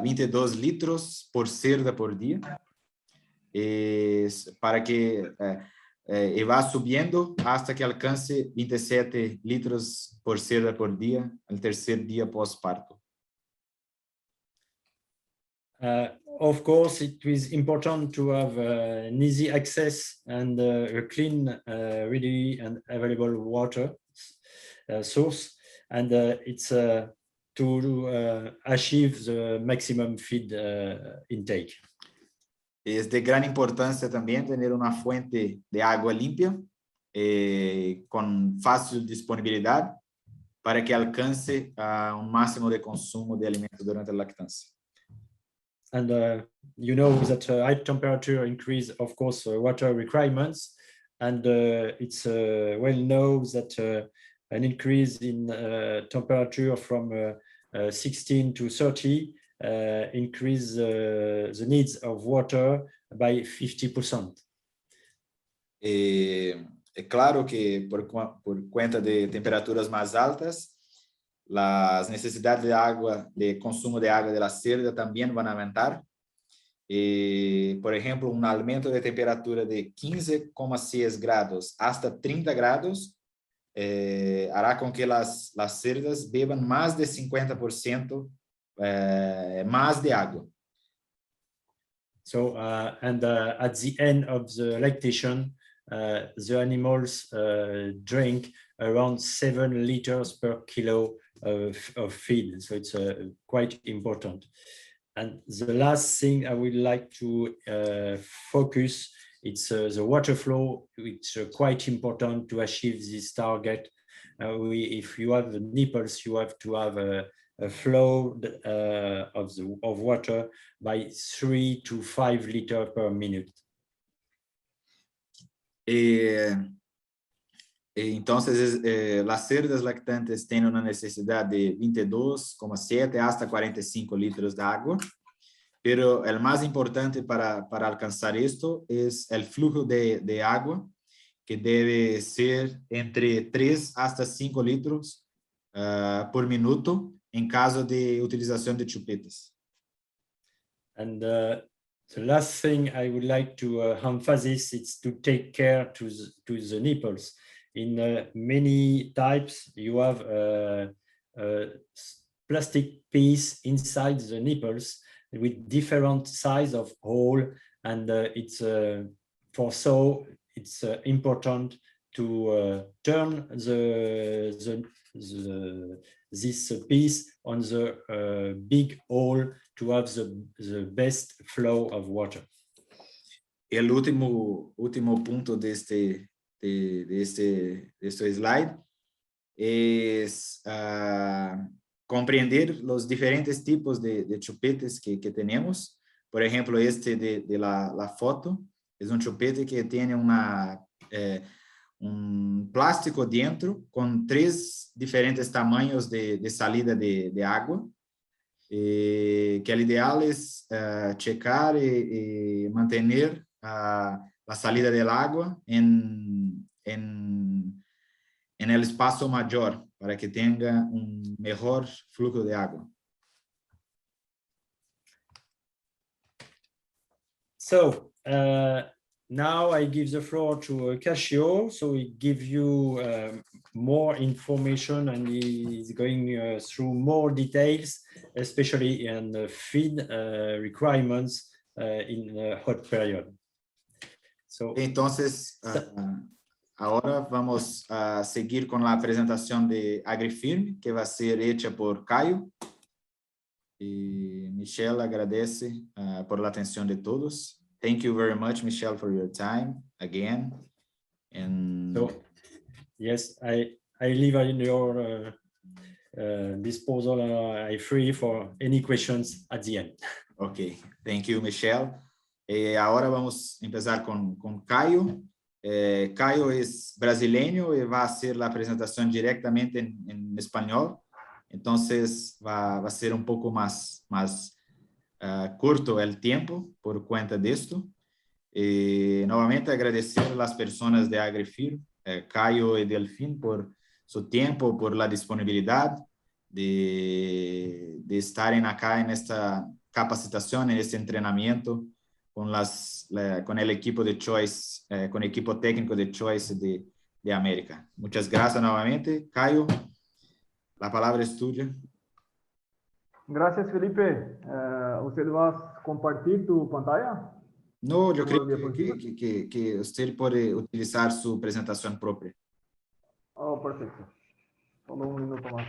22 litros por cerda por dia, para que e vá subindo hasta que alcance 27 litros por cerda por dia, no terceiro dia pós-parto. Of course, it is important to have an easy access and a clean, ready and available water source, and it's to achieve the maximum feed intake. Es de gran importancia también tener una fuente de agua limpia con fácil disponibilidad para que alcance un máximo de consumo de alimentos durante la lactancia. And you know that high temperature increase, of course, water requirements, and it's well known that an increase in temperature from 16 to 30 increase the needs of water by 50%. É claro que por conta de temperaturas mais altas, as necessidades de água, de consumo de água da cerda também vão aumentar. Por exemplo, um aumento de temperatura de 15,6 grados hasta 30 grados hará com que as cerdas bebam mais de 50% mais de água. So, at the end of the lactation, the animals drink around 7 liters per kilo of feed. So it's quite important. And the last thing I would like to focus, it's the water flow. It's quite important to achieve this target. If you have the nipples, you have to have flow of water by 3 to 5 liters per minute. Entonces, las cerdas lactantes tienen una necesidad de 22,7 hasta 45 litros de agua, pero el más importante para alcanzar esto es el flujo de agua, que debe ser entre 3 hasta 5 litros por minuto en caso de utilización de chupetas. And the last thing I would like to emphasize is to take care to the nipples. In many types, you have a plastic piece inside the nipples with different size of hole, and it's important to turn this piece on the big hole to have the best flow of water. El último punto de este slide es comprender los diferentes tipos de chupetes que tenemos. Por ejemplo, este de la foto es un chupete que tiene un plástico dentro con 3 diferentes tamaños de salida de agua, que el ideal es checar y mantener la salida del agua en el espacio mayor para que tenga un mejor flujo de agua. So now I give the floor to Cascio, so he gives you more information, and he is going through more details, especially in the feed requirements in the hot period. So, entonces, ahora vamos a seguir con la presentación de AgriFirm, que va a ser hecha por Caio. Y Michel agradece por la atención de todos. Thank you very much, Michel, for your time again. And so, yes, I leave in your disposal. I'm free for any questions at the end. Okay, thank you, Michel. Ahora vamos a empezar con Caio. Caio es brasileño y va a hacer la presentación directamente en español. Entonces va a ser un poco más corto el tiempo por cuenta de esto. Nuevamente agradecer a las personas de AgriFirm, Caio y Delfín, por su tiempo, por la disponibilidad de estar acá en esta capacitación, en este entrenamiento con el equipo de Choice, con el equipo técnico de Choice de América. Muchas gracias nuevamente. Caio, la palabra es tuya. Gracias, Felipe. ¿Usted va a compartir tu pantalla? No, yo creo que usted puede utilizar su presentación propia. Oh, perfecto. Solo un minuto más.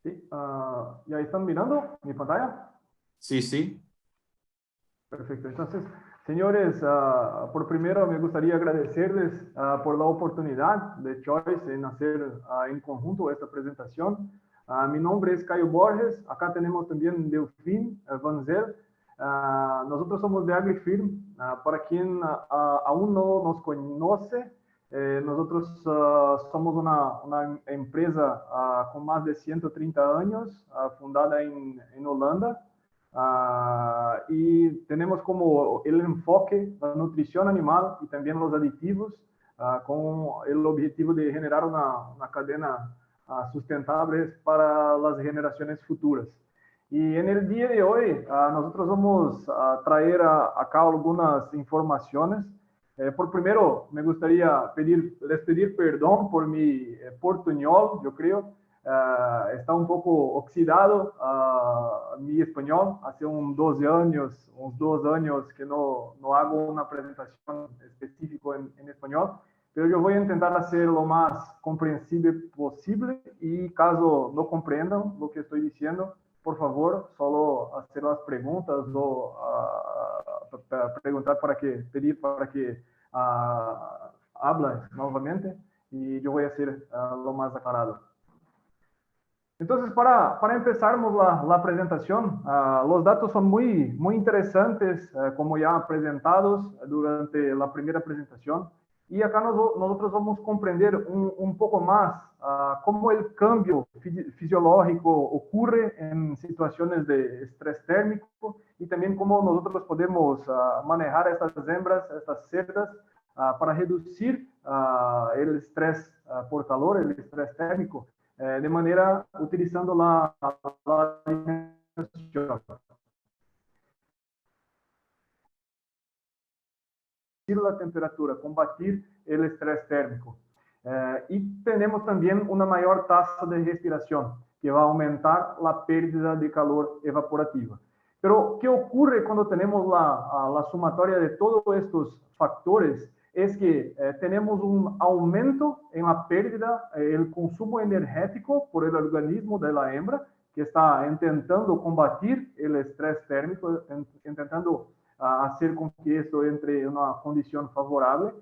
Sí, ¿ya están mirando mi pantalla? Sí, sí. Perfecto. Entonces, señores, por primero me gustaría agradecerles por la oportunidad de Choice en hacer en conjunto esta presentación. Mi nombre es Caio Borges. Acá tenemos también Delfín Vanzel. Nosotros somos de AgriFirm. Para quien aún no nos conoce, nosotros somos una empresa con más de 130 años, fundada en Holanda. Y tenemos como el enfoque la nutrición animal y también los aditivos, con el objetivo de generar una cadena sustentable para las generaciones futuras. Y en el día de hoy nosotros vamos a traer acá algunas informaciones. Por primero, me gustaría les pedir perdón por mi portuñol, yo creo. Está un poco oxidado mi español. Hace unos 2 años que no hago una presentación específica en español, pero yo voy a intentar hacer lo más comprensible posible, y caso no comprendan lo que estoy diciendo, por favor, solo hacer las preguntas o preguntar pedir para que habla nuevamente y yo voy a ser lo más aclarado. Entonces, para empezarmos la presentación, los datos son muy interesantes, como ya presentados durante la primera presentación. Y acá nosotros vamos a comprender un poco más cómo el cambio fisiológico ocurre en situaciones de estrés térmico y también cómo nosotros podemos manejar estas hembras, estas cerdas, para reducir el estrés por calor, el estrés térmico, de manera utilizando la alimentación. La temperatura, combatir el estrés térmico. Y tenemos también una mayor tasa de respiración, que va a aumentar la pérdida de calor evaporativa. Pero, ¿qué ocurre cuando tenemos la sumatoria de todos estos factores? Es que tenemos un aumento en la pérdida, el consumo energético por el organismo de la hembra, que está intentando combatir el estrés térmico, intentando hacer con que esto entre en una condición favorable.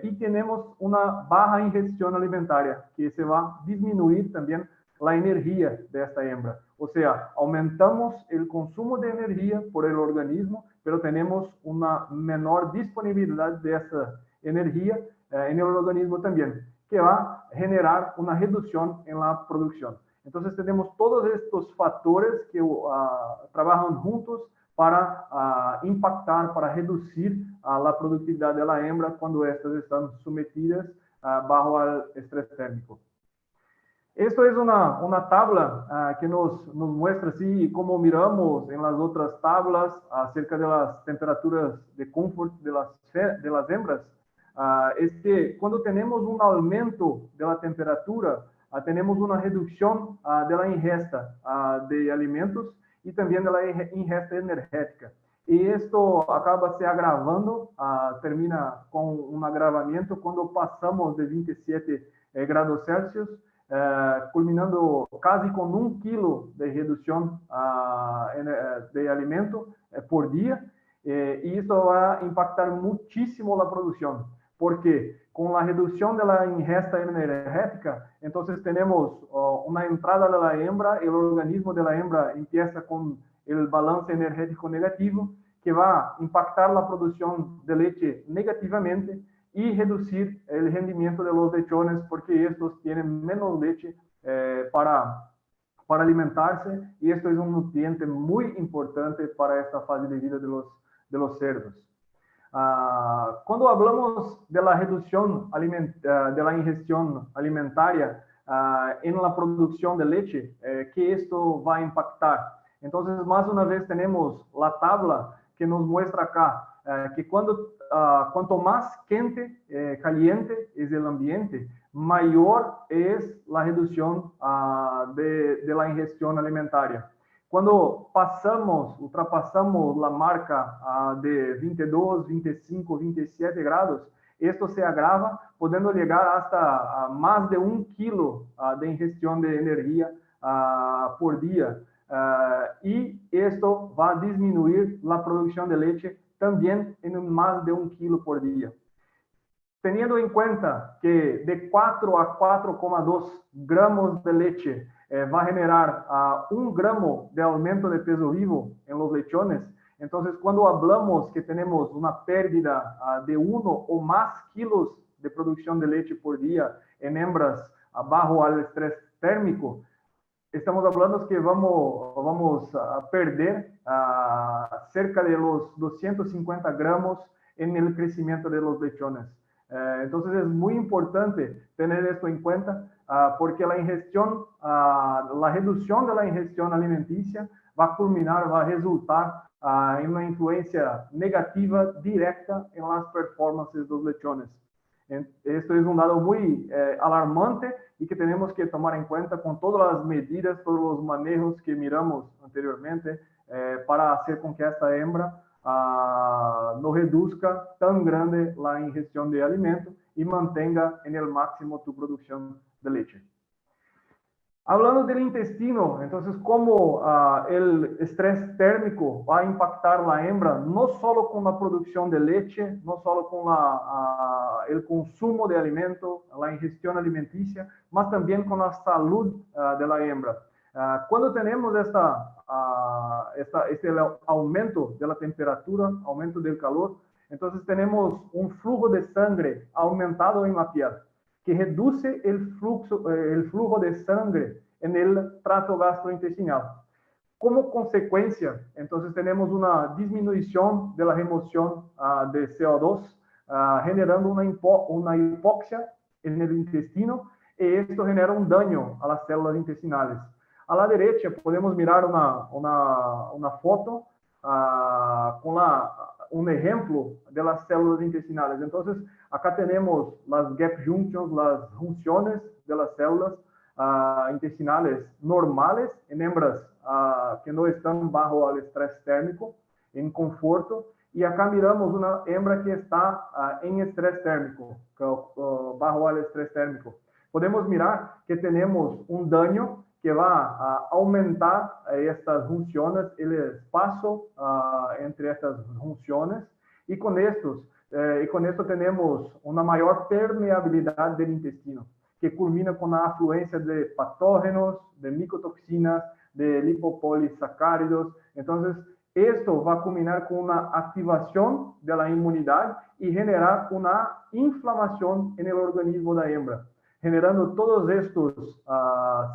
Y tenemos una baja ingestión alimentaria, que se va a disminuir también la energía de esta hembra. O sea, aumentamos el consumo de energía por el organismo, pero tenemos una menor disponibilidad de esa energía en el organismo también, que va a generar una reducción en la producción. Entonces tenemos todos estos factores que trabajan juntos para impactar, para reducir la productividad de la hembra cuando estas están sometidas bajo el estrés térmico. Esto es una tabla que nos muestra así como miramos en las otras tablas acerca de las temperaturas de confort de las hembras. Es que cuando tenemos un aumento de la temperatura, tenemos una reducción de la ingesta de alimentos y también de la ingesta energética. Y esto acaba se agravando, termina con un agravamiento cuando pasamos de 27 grados Celsius, culminando casi con 1 kilo de reducción de alimento por día. Y esto va a impactar muchísimo la producción, porque con la reducción de la ingesta energética, entonces tenemos una entrada de la hembra, el organismo de la hembra empieza con el balance energético negativo, que va a impactar la producción de leche negativamente y reducir el rendimiento de los lechones, porque estos tienen menos leche para alimentarse, y esto es un nutriente muy importante para esta fase de vida de los cerdos. Cuando hablamos de la reducción de la ingestión alimentaria en la producción de leche, que esto va a impactar. Entonces, más una vez tenemos la tabla que nos muestra acá que cuanto más caliente es el ambiente, mayor es la reducción de la ingestión alimentaria. Cuando ultrapassamos la marca de 22, 25, 27 grados, esto se agrava, podendo llegar hasta más de 1 kilo de ingestión de energía por día. Y esto va a disminuir la producción de leche también en más de 1 kilo por día. Teniendo en cuenta que de 4 a 4,2 gramos de leche va a generar 1 gramo de aumento de peso vivo en los lechones, entonces cuando hablamos que tenemos una pérdida de 1 o más kilos de producción de leche por día en hembras bajo el estrés térmico, estamos hablando que vamos a perder cerca de los 250 gramos en el crecimiento de los lechones. Entonces es muy importante tener esto en cuenta porque la reducción de la ingestión alimenticia va a culminar, va a resultar en una influencia negativa directa en las performances de los lechones. Esto es un dato muy alarmante y que tenemos que tomar en cuenta con todas las medidas, todos los manejos que miramos anteriormente para hacer con que esta hembra no reduzca tan grande la ingestión de alimento y mantenga en el máximo tu producción de leche. Hablando del intestino, entonces, cómo el estrés térmico va a impactar la hembra, no solo con la producción de leche, no solo con el consumo de alimento, la ingestión alimenticia, más también con la salud de la hembra. Cuando tenemos este aumento de la temperatura, aumento del calor, entonces tenemos un flujo de sangre aumentado en la piel, que reduce el flujo de sangre en el trato gastrointestinal. Como consecuencia, entonces tenemos una disminución de la remoción de CO2, generando una hipoxia en el intestino, y esto genera un daño a las células intestinales. A la derecha podemos mirar una foto con un ejemplo de las células intestinales. Entonces, acá tenemos las gap junctions, las junciones de las células intestinales normales en hembras que no están bajo el estrés térmico, en conforto. Y acá miramos una hembra que está en estrés térmico, bajo el estrés térmico. Podemos mirar que tenemos un daño que va a aumentar estas junciones, el espacio entre estas junciones, y con esto tenemos una mayor permeabilidad del intestino, que culmina con la afluencia de patógenos, de micotoxinas, de lipopolisacáridos. Entonces, esto va a culminar con una activación de la inmunidad y generar una inflamación en el organismo de la hembra, generando todos estos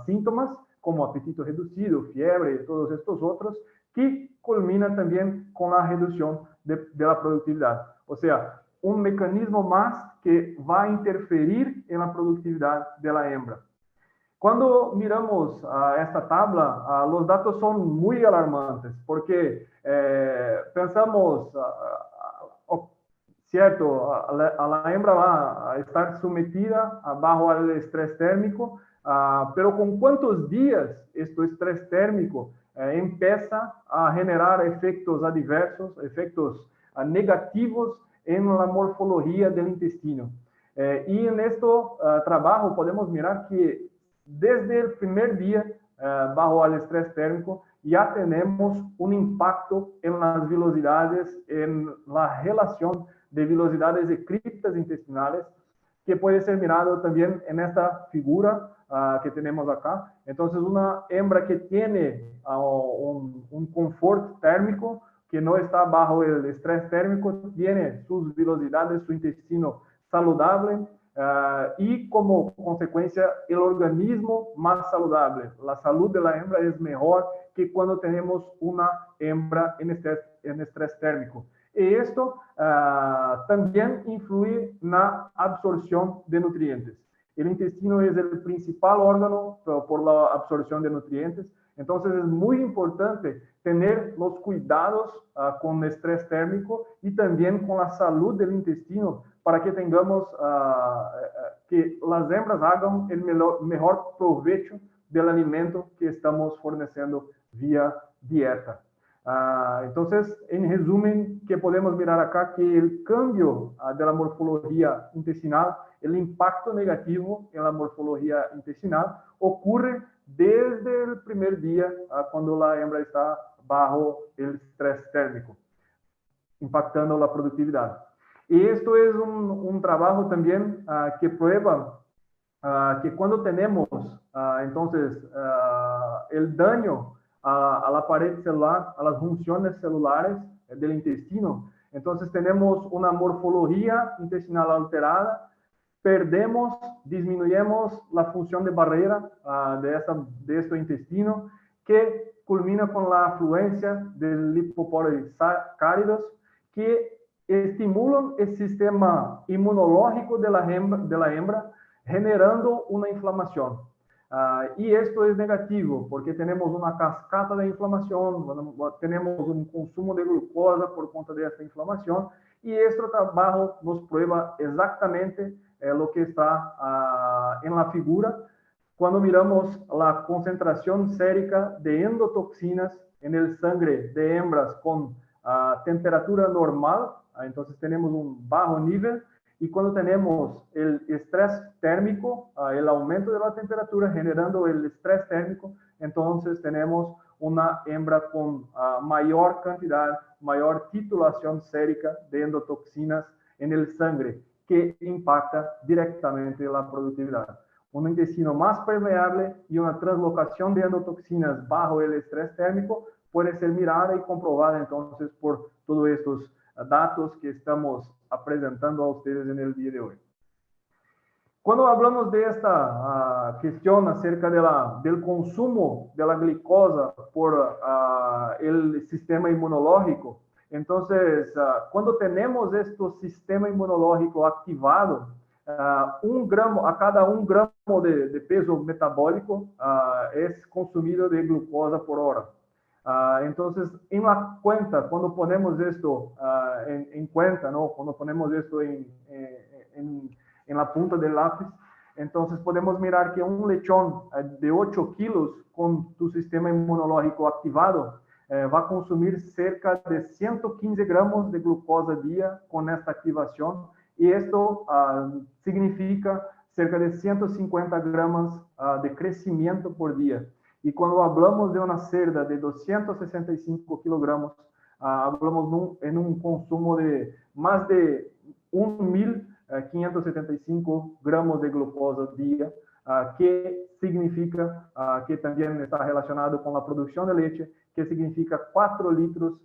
síntomas, como apetito reducido, fiebre y todos estos otros, que culminan también con la reducción de la productividad. O sea, un mecanismo más que va a interferir en la productividad de la hembra. Cuando miramos esta tabla, los datos son muy alarmantes, porque pensamos, cierto, a la hembra va a estar sometida bajo el estrés térmico, pero ¿con cuántos días este estrés térmico empieza a generar efectos adversos, efectos negativos en la morfología del intestino? Y en este trabajo podemos mirar que desde el primer día bajo el estrés térmico ya tenemos un impacto en las velocidades, en la relación de velocidades de criptas intestinales, que puede ser mirado también en esta figura que tenemos acá. Entonces, una hembra que tiene un confort térmico, que no está bajo el estrés térmico, tiene sus velocidades, su intestino saludable, y como consecuencia el organismo más saludable. La salud de la hembra es mejor que cuando tenemos una hembra en estrés térmico. Y esto también influye en la absorción de nutrientes. El intestino es el principal órgano por la absorción de nutrientes. Entonces es muy importante tener los cuidados con el estrés térmico y también con la salud del intestino, para que tengamos que las hembras hagan el mejor provecho del alimento que estamos forneciendo vía dieta. Entonces, en resumen, que podemos mirar acá que el cambio de la morfología intestinal, el impacto negativo en la morfología intestinal ocurre desde el primer día cuando la hembra está bajo el estrés térmico, impactando la productividad. Y esto es un trabajo también que prueba que cuando tenemos entonces el daño a la pared celular, a las funciones celulares del intestino, entonces tenemos una morfología intestinal alterada, perdemos, disminuyemos la función de barrera de este intestino, que culmina con la afluencia de lipopolisacáridos que estimulan el sistema inmunológico de la hembra, generando una inflamación. Y esto es negativo porque tenemos una cascada de inflamación, tenemos un consumo de glucosa por cuenta de esta inflamación, y este trabajo nos prueba exactamente lo que está en la figura cuando miramos la concentración sérica de endotoxinas en el sangre de hembras con temperatura normal. Entonces tenemos un bajo nivel, Y cuando tenemos el estrés térmico, el aumento de la temperatura generando el estrés térmico, entonces tenemos una hembra con mayor cantidad, mayor titulación sérica de endotoxinas en el sangre, que impacta directamente la productividad. Un intestino más permeable y una translocación de endotoxinas bajo el estrés térmico puede ser mirada y comprobada entonces por todos estos datos que estamos presentando a ustedes en el día de hoy. Cuando hablamos de esta cuestión acerca del consumo de la glicosa por el sistema inmunológico, entonces, cuando tenemos este sistema inmunológico activado, a cada 1 gramo de peso metabólico es consumido de glucosa por hora. Entonces, en la cuenta, cuando ponemos esto en cuenta, ¿no? Cuando ponemos esto en la punta del lápiz, entonces podemos mirar que un lechón de 8 kilos con tu sistema inmunológico activado va a consumir cerca de 115 gramos de glucosa día con esta activación, y esto significa cerca de 150 gramos de crecimiento por día. Y cuando hablamos de una cerda de 265 kilogramos, hablamos en un consumo de más de 1.575 gramos de glucosa día, que significa que también está relacionado con la producción de leche, que significa 4 litros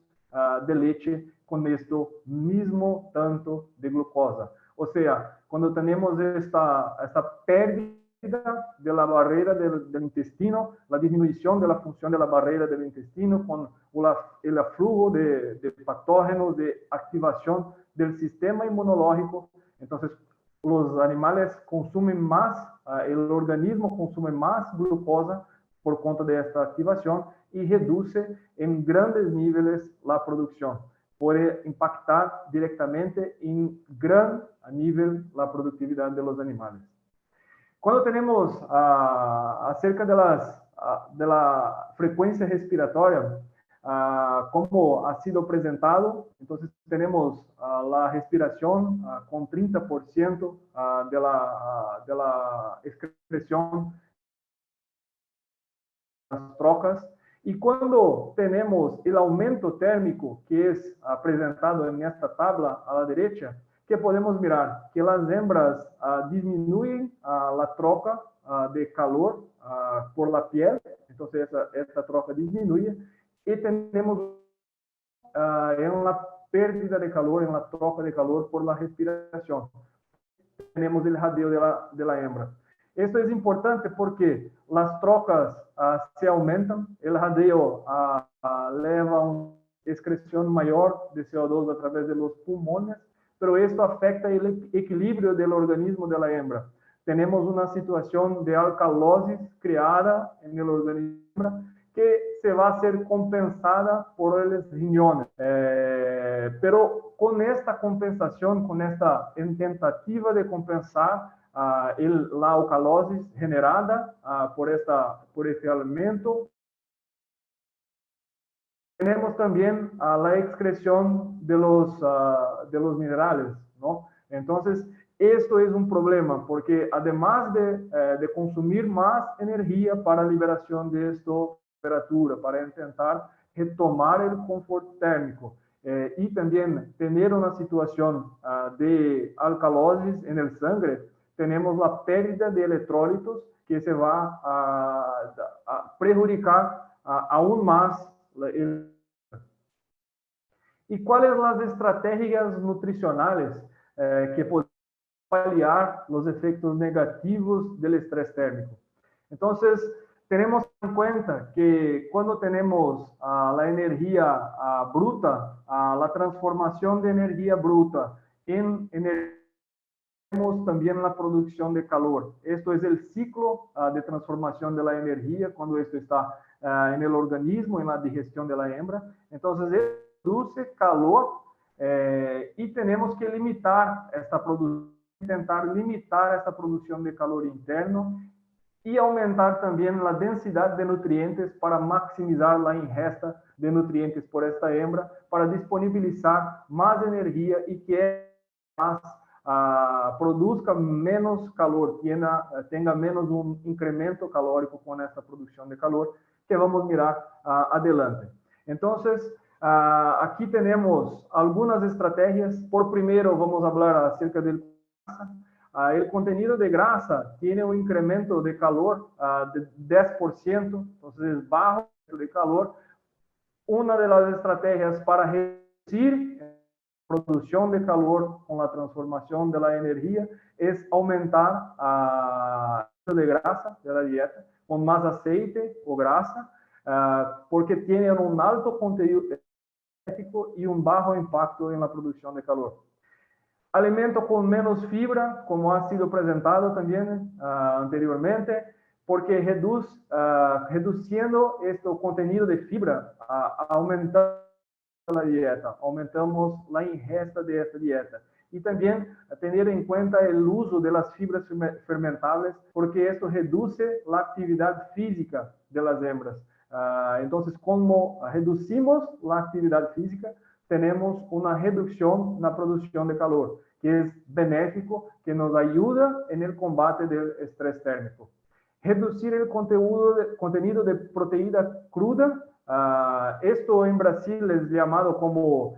de leche con esto mismo tanto de glucosa. O sea, cuando tenemos esta pérdida de la barrera del intestino, la disminución de la función de la barrera del intestino con el aflujo de patógenos, de activación del sistema inmunológico, entonces los animales consumen más, el organismo consume más glucosa por cuenta de esta activación y reduce en grandes niveles la producción. Puede impactar directamente en gran nivel la productividad de los animales. Cuando tenemos acerca de la frecuencia respiratoria, como ha sido presentado, entonces tenemos la respiración con 30% de la excreción, las trocas, y cuando tenemos el aumento térmico que es presentado en esta tabla a la derecha, que podemos mirar que las hembras disminuyen la troca de calor por la piel, entonces esta troca disminuye, y tenemos en la pérdida de calor, en la troca de calor por la respiración. Tenemos el jadeo de la hembra. Esto es importante porque las trocas se aumentan, el jadeo eleva una excreción mayor de CO2 a través de los pulmones, pero esto afecta el equilibrio del organismo de la hembra. Tenemos una situación de alcalosis creada en el organismo que se va a ser compensada por los riñones. Pero con esta compensación, con esta tentativa de compensar la alcalosis generada por este alimento, tenemos también la excreción de los minerales, ¿no? Entonces, esto es un problema, porque además de consumir más energía para liberación de esta temperatura, para intentar retomar el confort térmico, y también tener una situación de alcalosis en el sangre, tenemos la pérdida de electrolitos que se va a perjudicar aún más ¿Y cuáles son las estrategias nutricionales que pueden paliar los efectos negativos del estrés térmico? Entonces, tenemos en cuenta que cuando tenemos la energía bruta, la transformación de energía bruta en energía, tenemos también la producción de calor. Esto es el ciclo de transformación de la energía cuando esto está en el organismo, en la digestión de la hembra. Entonces, produce calor y tenemos que limitar esta producción, intentar limitar esta producción de calor interno y aumentar también la densidad de nutrientes para maximizar la ingesta de nutrientes por esta hembra, para disponibilizar más energía y que más produzca menos calor, tenga menos un incremento calórico con esta producción de calor, que vamos a mirar adelante. Entonces, aquí tenemos algunas estrategias. Por primero, vamos a hablar acerca del el contenido de grasa tiene un incremento de calor de 10%, entonces es bajo de calor. Una de las estrategias para reducir la producción de calor con la transformación de la energía es aumentar de grasa de la dieta con más aceite o grasa, porque tienen un alto contenido energético y un bajo impacto en la producción de calor. Alimento con menos fibra, como ha sido presentado también anteriormente, porque reduciendo este contenido de fibra, aumentamos la dieta, aumentamos la ingesta de esta dieta. Y también tener en cuenta el uso de las fibras fermentables, porque esto reduce la actividad física de las hembras. Entonces, como reducimos la actividad física, tenemos una reducción en la producción de calor, que es benéfico, que nos ayuda en el combate del estrés térmico. Reducir el contenido de proteína cruda. Esto en Brasil es llamado como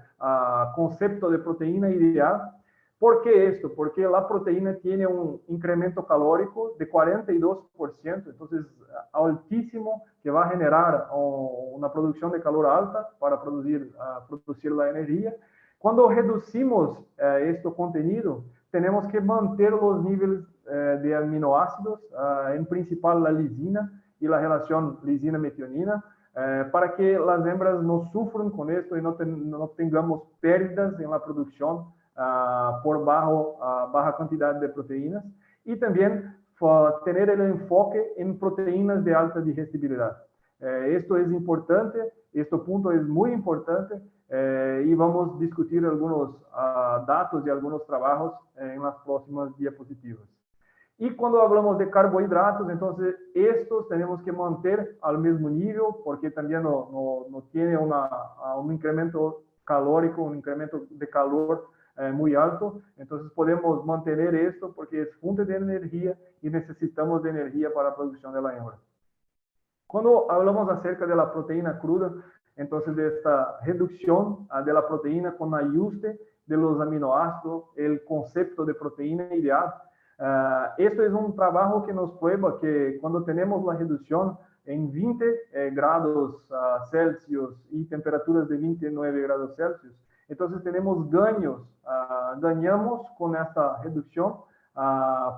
concepto de proteína ideal. ¿Por qué esto? Porque la proteína tiene un incremento calórico de 42%, entonces altísimo, que va a generar una producción de calor alta para producir la energía. Cuando reducimos este contenido, tenemos que manter los niveles de aminoácidos, en principal la lisina y la relación lisina-metionina, para que las hembras no sufran con esto y no tengamos pérdidas en la producción por baja cantidad de proteínas. Y también tener el enfoque en proteínas de alta digestibilidad. Esto es importante, este punto es muy importante, y vamos a discutir algunos datos y algunos trabajos en las próximas diapositivas. Y cuando hablamos de carbohidratos, entonces estos tenemos que mantener al mismo nivel, porque también no tiene un incremento calórico, un incremento de calor muy alto. Entonces podemos mantener esto porque es fuente de energía y necesitamos de energía para la producción de la hembra. Cuando hablamos acerca de la proteína cruda, entonces de esta reducción de la proteína con ajuste de los aminoácidos, el concepto de proteína ideal. Esto es un trabajo que nos prueba que cuando tenemos la reducción en 20 grados Celsius y temperaturas de 29 grados Celsius, entonces tenemos ganamos con esta reducción,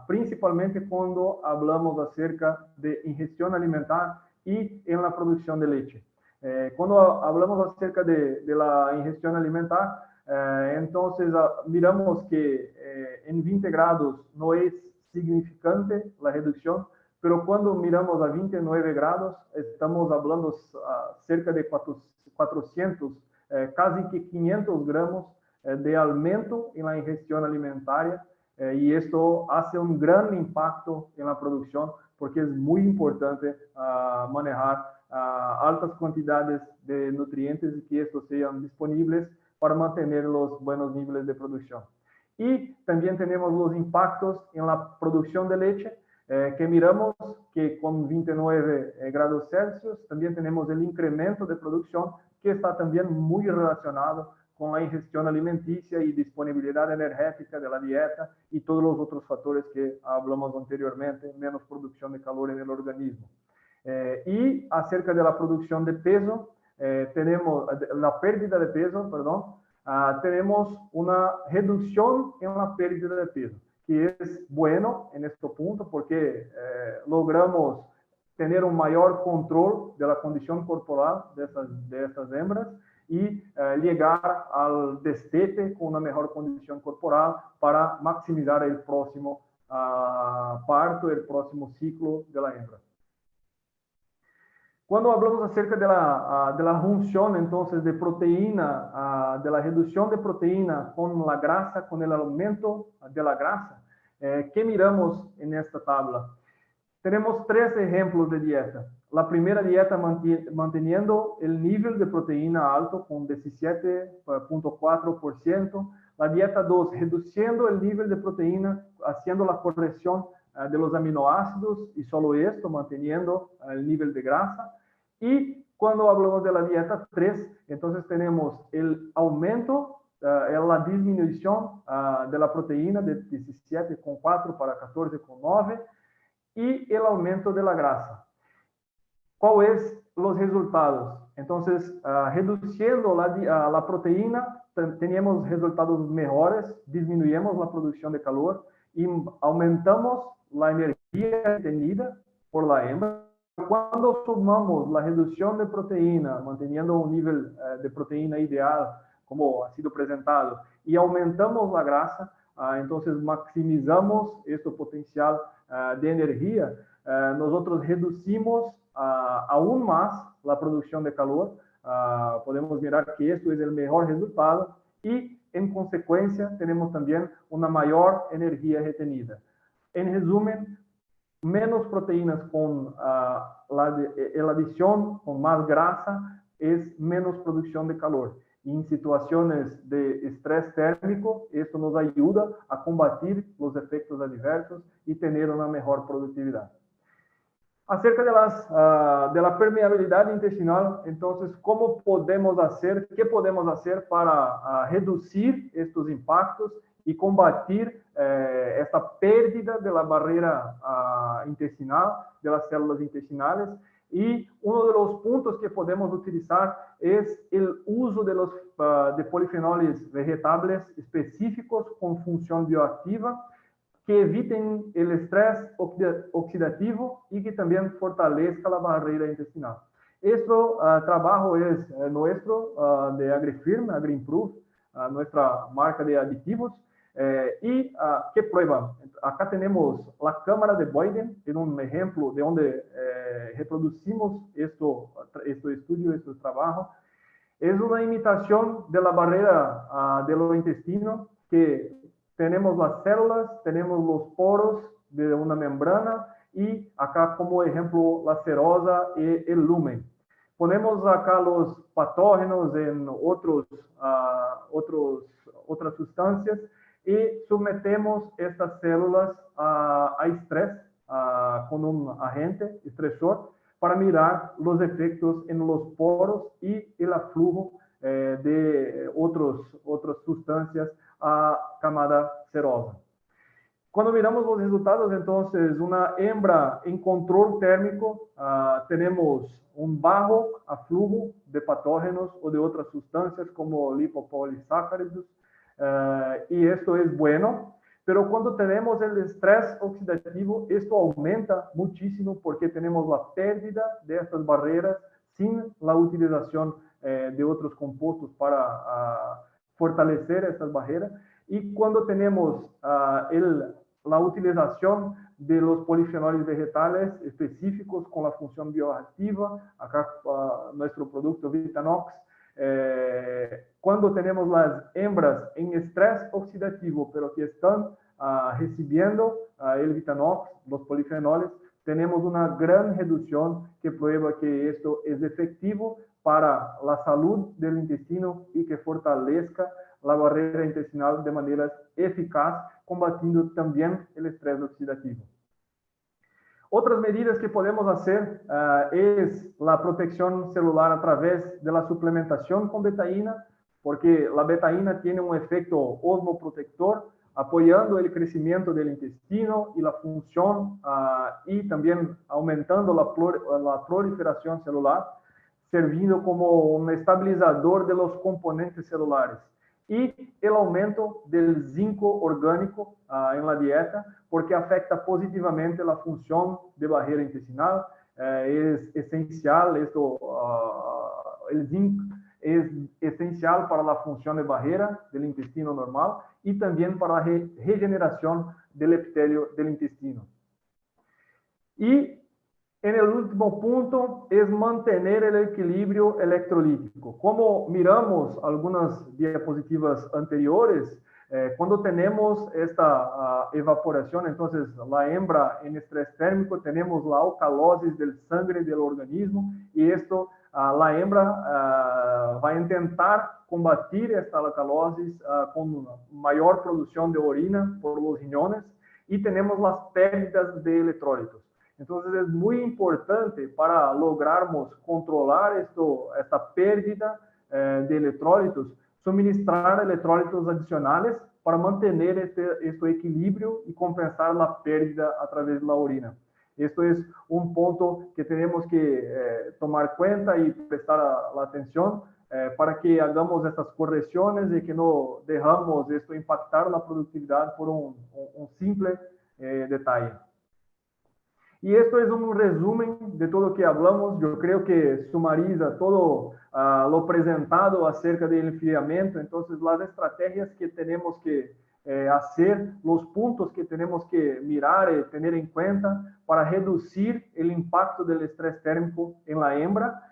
principalmente cuando hablamos acerca de ingestión alimentar y en la producción de leche. Cuando hablamos acerca de la ingestión alimentar, entonces miramos que en 20 grados no es significante la reducción, pero cuando miramos a 29 grados, estamos hablando cerca de 400, casi que 500 gramos de aumento en la ingestión alimentaria, y esto hace un gran impacto en la producción, porque es muy importante manejar altas cantidades de nutrientes y que estos sean disponibles para mantener los buenos niveles de producción. Y también tenemos los impactos en la producción de leche, que miramos que con 29 grados Celsius también tenemos el incremento de producción, que está también muy relacionado con la ingestión alimenticia y disponibilidad energética de la dieta y todos los otros factores que hablamos anteriormente, menos producción de calor en el organismo. Y acerca de la producción de peso, tenemos la pérdida de peso, perdón, tenemos una reducción en la pérdida de peso, que es bueno en este punto porque logramos tener un mayor control de la condición corporal de estas hembras y llegar al destete con una mejor condición corporal para maximizar el próximo parto, el próximo ciclo de la hembra. Cuando hablamos acerca de la junción, entonces, de proteína, de la reducción de proteína con la grasa, con el aumento de la grasa, ¿qué miramos en esta tabla? Tenemos 3 ejemplos de dieta. la primera dieta manteniendo el nivel de proteína alto con 17.4%. La dieta 2, reduciendo el nivel de proteína, haciendo la corrección de los aminoácidos y solo esto, manteniendo el nivel de grasa. Y cuando hablamos de la dieta 3, entonces tenemos el aumento, la disminución de la proteína de 17.4 para 14.9 y el aumento de la grasa. ¿Cuáles los resultados? Entonces, reduciendo la proteína, tenemos resultados mejores, disminuyemos la producción de calor y aumentamos la energía tenida por la hembra. Cuando sumamos la reducción de proteína, manteniendo un nivel de proteína ideal, como ha sido presentado, y aumentamos la grasa, entonces maximizamos este potencial de energía, nosotros reducimos aún más la producción de calor. Podemos mirar que esto es el mejor resultado y, en consecuencia, tenemos también una mayor energía retenida. En resumen, menos proteínas con la adición con más grasa es menos producción de calor. Y en situaciones de estrés térmico, esto nos ayuda a combatir los efectos adversos y tener una mejor productividad. Acerca de la permeabilidad intestinal, entonces, ¿cómo podemos hacer, qué podemos hacer para reducir estos impactos y combatir esta pérdida de la barrera intestinal, de las células intestinales? Y uno de los puntos que podemos utilizar es el uso de polifenoles vegetales específicos con función bioactiva, que eviten el estrés oxidativo y que también fortalezca la barrera intestinal. Este trabajo es nuestro de AgriFirm, AgriImprove, nuestra marca de aditivos. ¿Y qué prueba? Acá tenemos la cámara de Boyden, en un ejemplo de donde reproducimos este estudio, este trabajo. Es una imitación de la barrera del intestino, que tenemos las células, tenemos los poros de una membrana y acá como ejemplo la serosa y el lumen. Ponemos acá los patógenos en otras sustancias y sometemos estas células a estrés con un agente estresor para mirar los efectos en los poros y el aflujo de otras sustancias a camada serosa. Cuando miramos los resultados, entonces, una hembra en control térmico, tenemos un bajo aflujo de patógenos o de otras sustancias como lipopolisacáridos, y esto es bueno, pero cuando tenemos el estrés oxidativo, esto aumenta muchísimo porque tenemos la pérdida de estas barreras sin la utilización de otros compuestos para fortalecer estas barreras. Y cuando tenemos la utilización de los polifenoles vegetales específicos con la función bioactiva, acá nuestro producto Vitanox, cuando tenemos las hembras en estrés oxidativo, pero que están recibiendo el Vitanox, los polifenoles, tenemos una gran reducción que prueba que esto es efectivo para la salud del intestino y que fortalezca la barrera intestinal de manera eficaz, combatiendo también el estrés oxidativo. Otras medidas que podemos hacer es la protección celular a través de la suplementación con betaína, porque la betaína tiene un efecto osmoprotector, apoyando el crecimiento del intestino y la función y también aumentando la proliferación celular, servindo como un estabilizador de los componentes celulares. Y el aumento del zinc orgánico en la dieta, porque afecta positivamente la función de barrera intestinal. Es esencial, el zinc es esencial para la función de barrera del intestino normal y también para la regeneración del epitelio del intestino. Y en el último punto es mantener el equilibrio electrolítico. Como miramos algunas diapositivas anteriores, Cuando tenemos esta evaporación, entonces la hembra en estrés térmico, tenemos la alcalosis del sangre del organismo y esto, la hembra va a intentar combatir esta alcalosis con mayor producción de orina por los riñones y tenemos las pérdidas de electrólitos. Entonces es muy importante para lograrmos controlar esta pérdida de electrólitos, suministrar electrólitos adicionales para mantener este equilibrio y compensar la pérdida a través de la orina. Esto es un punto que tenemos que tomar cuenta y prestar la atención para que hagamos estas correcciones y que no dejamos esto impactar la productividad por un simple detalle. Y esto es un resumen de todo lo que hablamos. Yo creo que sumariza todo lo presentado acerca del enfriamiento. Entonces, las estrategias que tenemos que hacer, los puntos que tenemos que mirar y tener en cuenta para reducir el impacto del estrés térmico en la hembra.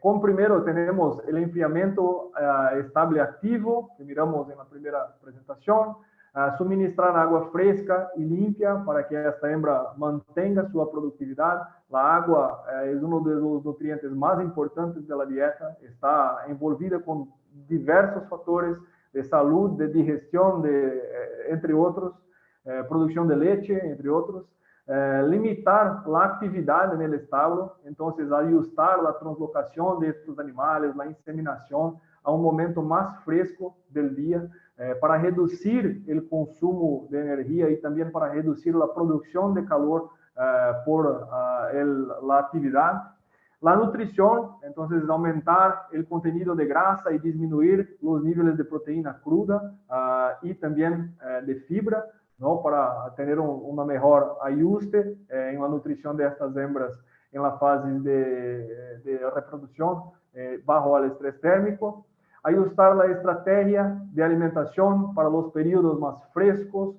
Como primero tenemos el enfriamiento estable activo, que miramos en la primera presentación. Suministrar agua fresca y limpia para que esta hembra mantenga su productividad. La agua es uno de los nutrientes más importantes de la dieta, está envolvida con diversos factores de salud, de digestión, entre otros, producción de leche, entre otros. Limitar la actividad en el establo, entonces ajustar la translocación de estos animales, la inseminación a un momento más fresco del día, para reducir el consumo de energía y también para reducir la producción de calor por la actividad. La nutrición, entonces aumentar el contenido de grasa y disminuir los niveles de proteína cruda y también de fibra, ¿no? Para tener un mejor ajuste en la nutrición de estas hembras en la fase de reproducción bajo el estrés térmico. Ajustar la estrategia de alimentación para los periodos más frescos,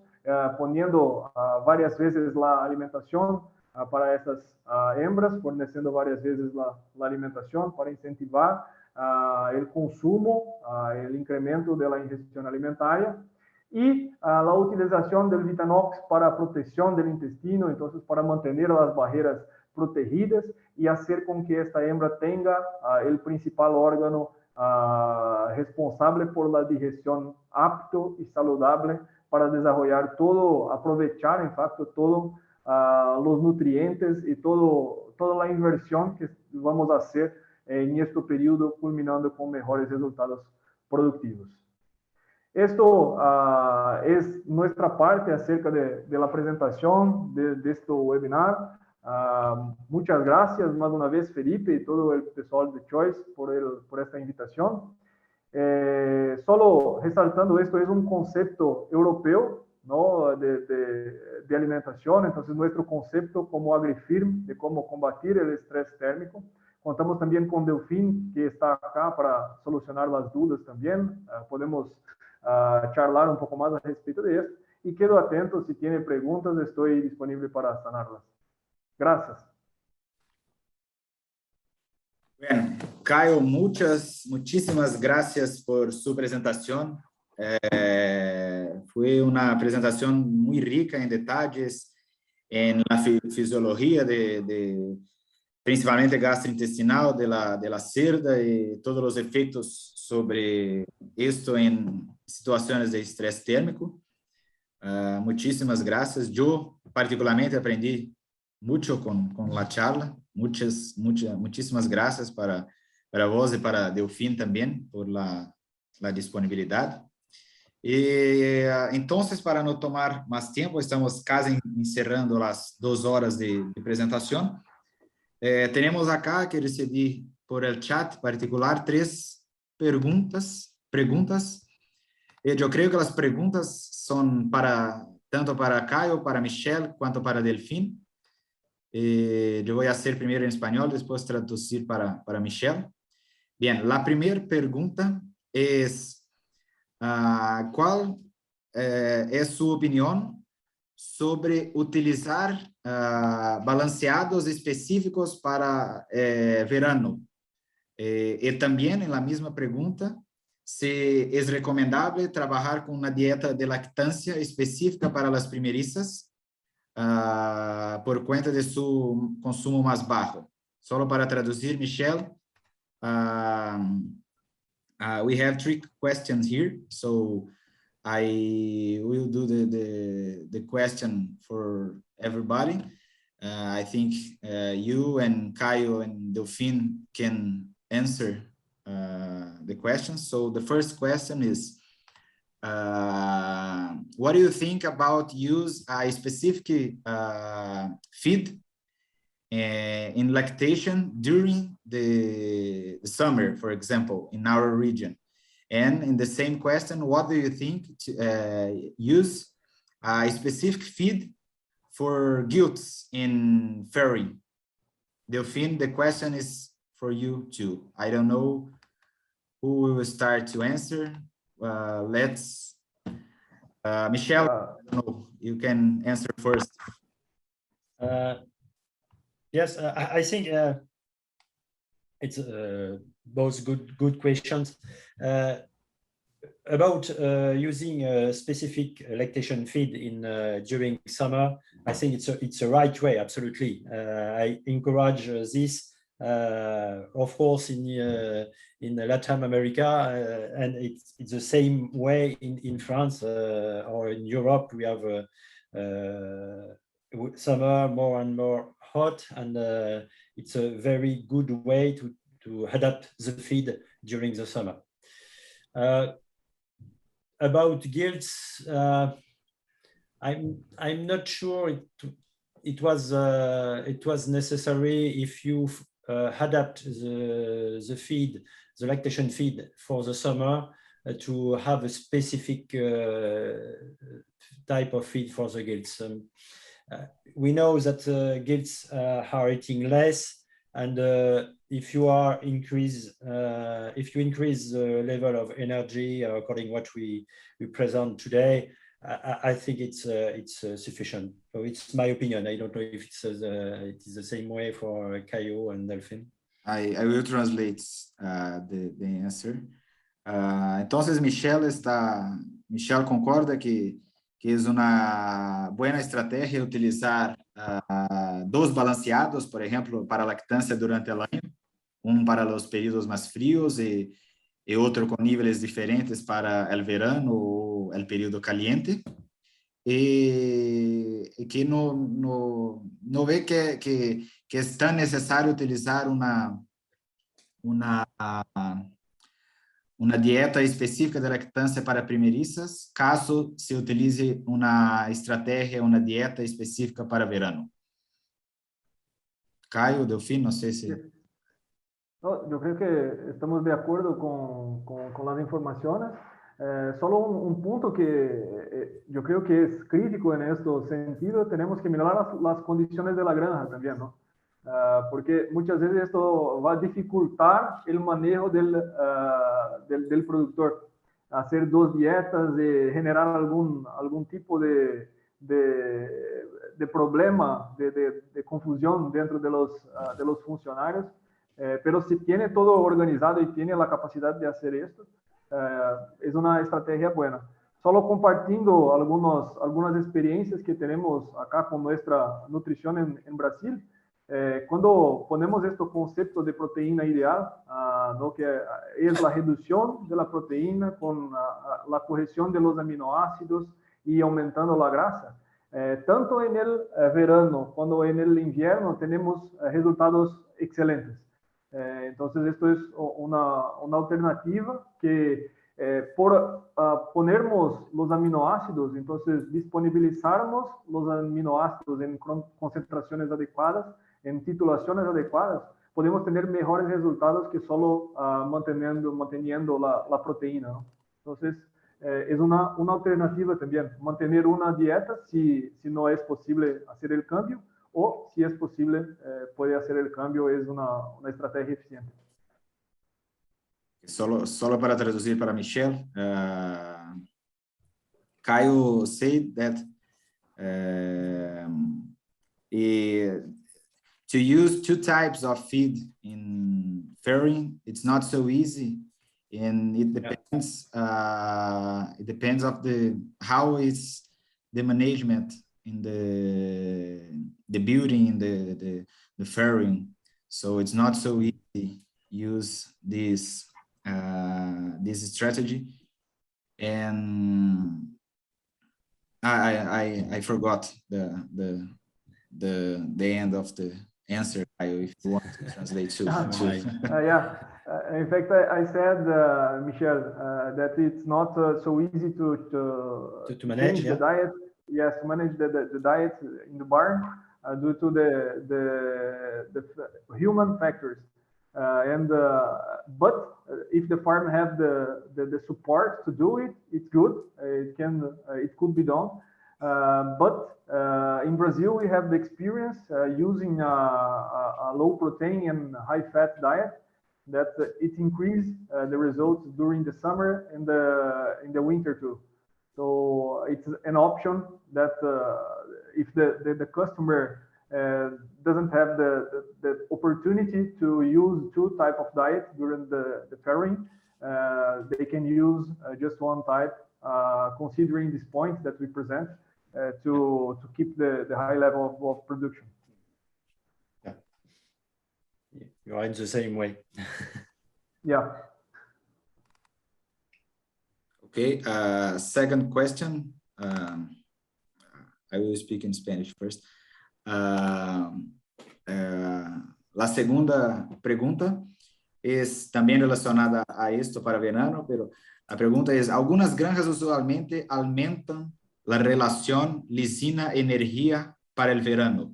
poniendo varias veces la alimentación para estas hembras, forneciendo varias veces la alimentación para incentivar el consumo, el incremento de la ingestión alimentaria y la utilización del Vitanox para protección del intestino, entonces para mantener las barreras protegidas y hacer con que esta hembra tenga el principal órgano responsable por la digestión apto y saludable para desarrollar todo, aprovechar en facto todo los nutrientes y toda la inversión que vamos a hacer en este periodo, culminando con mejores resultados productivos. Esto es nuestra parte acerca de la presentación de este webinar. Muchas gracias más una vez, Felipe, y todo el pessoal de Choice por esta invitación. Solo resaltando, esto es un concepto europeo, ¿no? de alimentación, entonces nuestro concepto como AgriFirm de cómo combatir el estrés térmico. Contamos también con Delfín, que está acá para solucionar las dudas también. Podemos charlar un poco más a respecto de esto. Y quedo atento, si tiene preguntas, estoy disponible para sanarlas. Gracias. Bueno, Caio, muchísimas gracias por su presentación. Fue una presentación muy rica en detalles, en la fisiología principalmente gastrointestinal de la cerda y todos los efectos sobre esto en situaciones de estrés térmico. Muchísimas gracias. Yo particularmente aprendí mucho con la charla. Muchísimas gracias para vos y para Delfín también por la disponibilidad. Y entonces, para no tomar más tiempo, estamos casi encerrando las 2 horas de presentación. Tenemos acá que recibí por el chat particular 3 preguntas. Yo creo que las preguntas son tanto para Caio, para Michel, cuanto para Delfín. Yo voy a hacer primero en español, después traducir para Michel. Bien, la primera pregunta es, ¿cuál es su opinión sobre utilizar balanceados específicos para verano? Y también en la misma pregunta, se es recomendable trabajar con una dieta de lactancia específica para las primerizas por cuenta de su consumo más bajo. Solo para traducir, Michel, we have 3 questions here, so I will do the question for everybody. I think you and Caio and Delphine can answer the questions. So the first question is, what do you think about use a specific feed in lactation during the summer, for example, in our region? And in the same question, what do you think to use a specific feed for gilts in ferry? Delphine, the question is for you too. I don't know who will start to answer. Let's, Michel, I don't know, you can answer first. Yes, I think it's both good questions. About using a specific lactation feed in during summer, I think it's a right way. Absolutely, I encourage this. Of course, in Latin America, and it's the same way in France or in Europe. We have summer more and more hot, and it's a very good way to adapt the feed during the summer. About gilts, I'm not sure it was necessary if you adapt the feed, the lactation feed for the summer to have a specific type of feed for the gilts. We know that gilts are eating less, and if you increase the level of energy according to what we present today, I think it's sufficient. So it's my opinion. I don't know if it is the same way for Caio and Delphine. I will translate the answer. Entonces Michel concorda que es una buena estrategia utilizar 2 balanceados, por ejemplo, para lactancia durante el año, para los periodos más fríos y otro con niveles diferentes para el verano o el periodo caliente, y que no ve que es tan necesario utilizar una dieta específica de lactancia para primerizas, caso se utilice una estrategia, una dieta específica para verano. Caio, Delphine, no sé si... No, yo creo que estamos de acuerdo con las informaciones. Solo un punto que yo creo que es crítico en este sentido, tenemos que mirar las condiciones de la granja también, ¿no? Porque muchas veces esto va a dificultar el manejo del productor. Hacer 2 dietas, de generar algún tipo de problema, de confusión dentro de los funcionarios. Pero si tiene todo organizado y tiene la capacidad de hacer esto, es una estrategia buena. Solo compartiendo algunas experiencias que tenemos acá con nuestra nutrición en Brasil, cuando ponemos este concepto de proteína ideal, ¿no? Que es la reducción de la proteína con la corrección de los aminoácidos y aumentando la grasa, tanto en el verano como en el invierno tenemos resultados excelentes. Entonces esto es una alternativa que por ponernos los aminoácidos, entonces disponibilizarnos los aminoácidos en concentraciones adecuadas, en titulaciones adecuadas, podemos tener mejores resultados que solo manteniendo la proteína, ¿no? Entonces es una alternativa también, mantener una dieta si no es posible hacer el cambio, o si es posible, puede hacer el cambio, es una estrategia eficiente. Solo para traducir para Michel, Caio said that to use 2 types of feed in farrowing, it's not so easy. and it depends. It depends of how is the management in the building, in the fairing. So it's not so easy use this strategy. And I forgot the end of the answer. If you want to translate to yeah. In fact, I said, Michel, that it's not so easy to manage change the diet. Yes, to manage the diet in the barn due to the human factors. But if the farm have the support to do it, it's good. It could be done. But in Brazil, we have the experience using a low protein and high fat diet that it increased the results during the summer and in the winter too. So it's an option that if the customer doesn't have the opportunity to use two types of diet during the farrowing, they can use just one type, considering these points that we present to keep the high level of production. Yeah, you are in the same way. Yeah. Okay, second question. I will speak in Spanish first. La segunda pregunta es también relacionada a esto para verano, pero la pregunta es, algunas granjas usualmente aumentan la relación lisina-energía para el verano,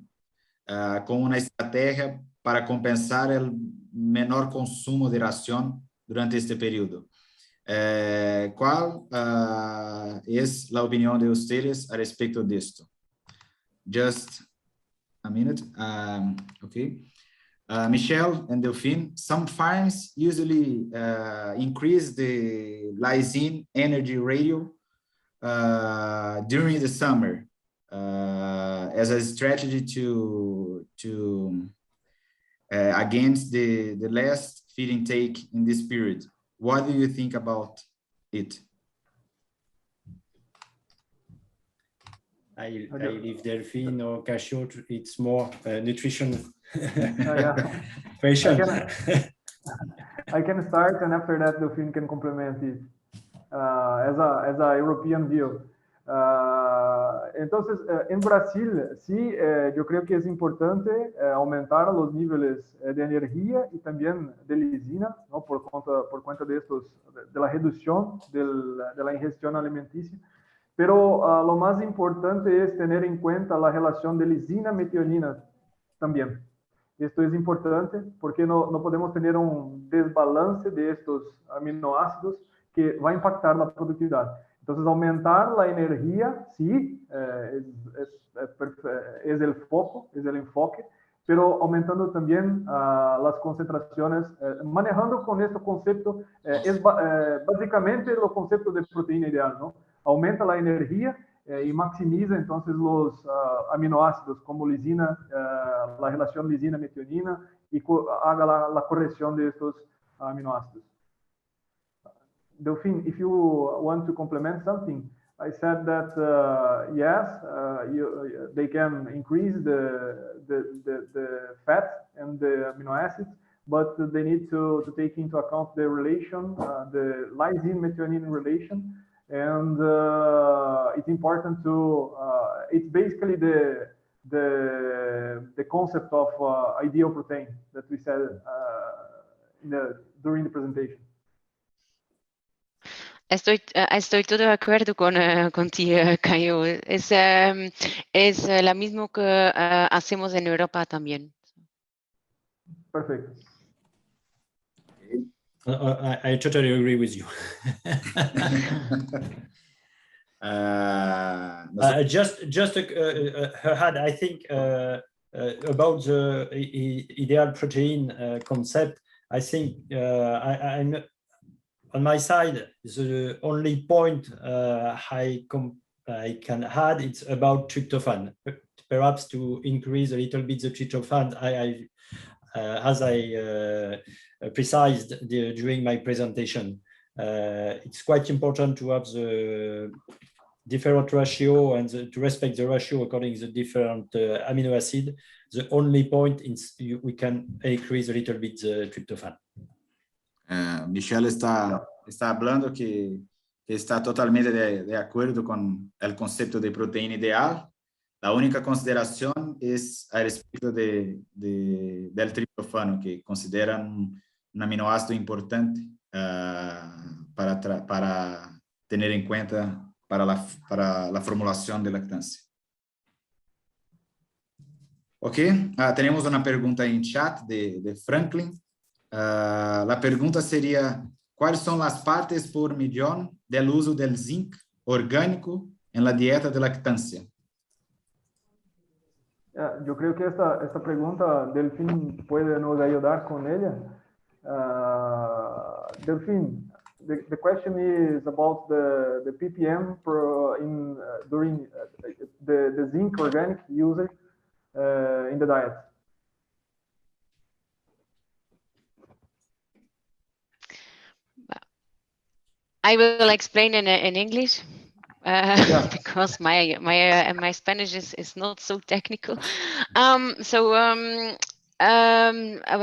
con una estrategia para compensar el menor consumo de ración durante este periodo. ¿Cuál es la opinión de ustedes al respecto de esto? Just a minute. Okay. Michel and Delphine, some farms usually increase the lysine energy ratio during the summer as a strategy to against the less feed intake in this period. What do you think about it? I leave Delphine or Casio. It's more nutrition question. I can start, and after that, Delphine can complement it as a European view. Entonces, en Brasil, sí, yo creo que es importante aumentar los niveles de energía y también de lisina, ¿no? por cuenta de la reducción de la ingestión alimenticia. Pero lo más importante es tener en cuenta la relación de lisina-metionina también. Esto es importante porque no podemos tener un desbalance de estos aminoácidos que va a impactar la productividad. Entonces, aumentar la energía, sí, es el foco, es el enfoque, pero aumentando también las concentraciones, manejando con este concepto, es básicamente el concepto de proteína ideal, ¿no? Aumenta la energía y maximiza entonces los aminoácidos como lisina, la relación lisina-metionina y haga la corrección de estos aminoácidos. Delphine, if you want to complement something, I said that yes, they can increase the fat and the amino acids, but they need to take into account the relation, the lysine-methionine relation, and it's important to. It's basically the concept of ideal protein that we said during the presentation. Estoy todo de acuerdo contigo, Caio. Es la misma que hacemos en Europa también. Perfecto. I totally agree with you. I think about the ideal protein concept. I think I'm on my side. The only point I can add it's about tryptophan. Perhaps to increase a little bit the tryptophan. As I precised during my presentation. it's quite important to have the different ratio and to respect the ratio according to the different amino acid. The only point is we can increase a little bit the tryptophan. Michel está hablando que está totalmente de acuerdo con el concepto de proteína ideal. La única consideración es al respecto del triptofano, que considera un aminoácido importante para tener en cuenta para la formulación de lactancia. Ok, tenemos una pregunta en chat de Franklin. La pregunta sería, ¿cuáles son las partes por millón del uso del zinc orgánico en la dieta de lactancia? Yo creo que esta pregunta Delfín puede nos ayudar con ella. Delfín, the question is about the ppm during the zinc organic usage in the diet. I will explain in English because my Spanish is not so technical.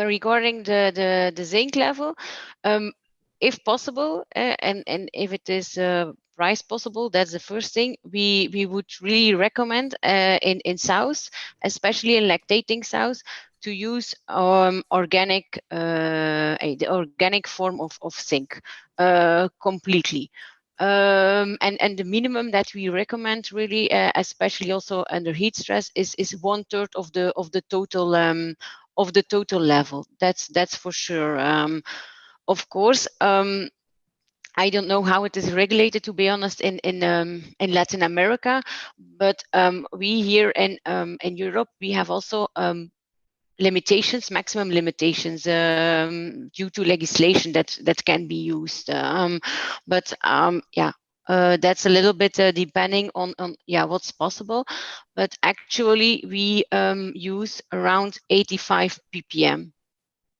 Regarding the zinc level, if possible, and if it is price possible, that's the first thing we would really recommend in sows, especially in lactating sows, to use organic, the organic form of zinc completely. And the minimum that we recommend really, especially also under heat stress, is 1/3 of the total level. That's for sure. Of course, I don't know how it is regulated, to be honest, in Latin America, but we here in Europe, we have also limitations, maximum limitations due to legislation that can be used. That's a little bit depending on what's possible. But actually, we use around 85 ppm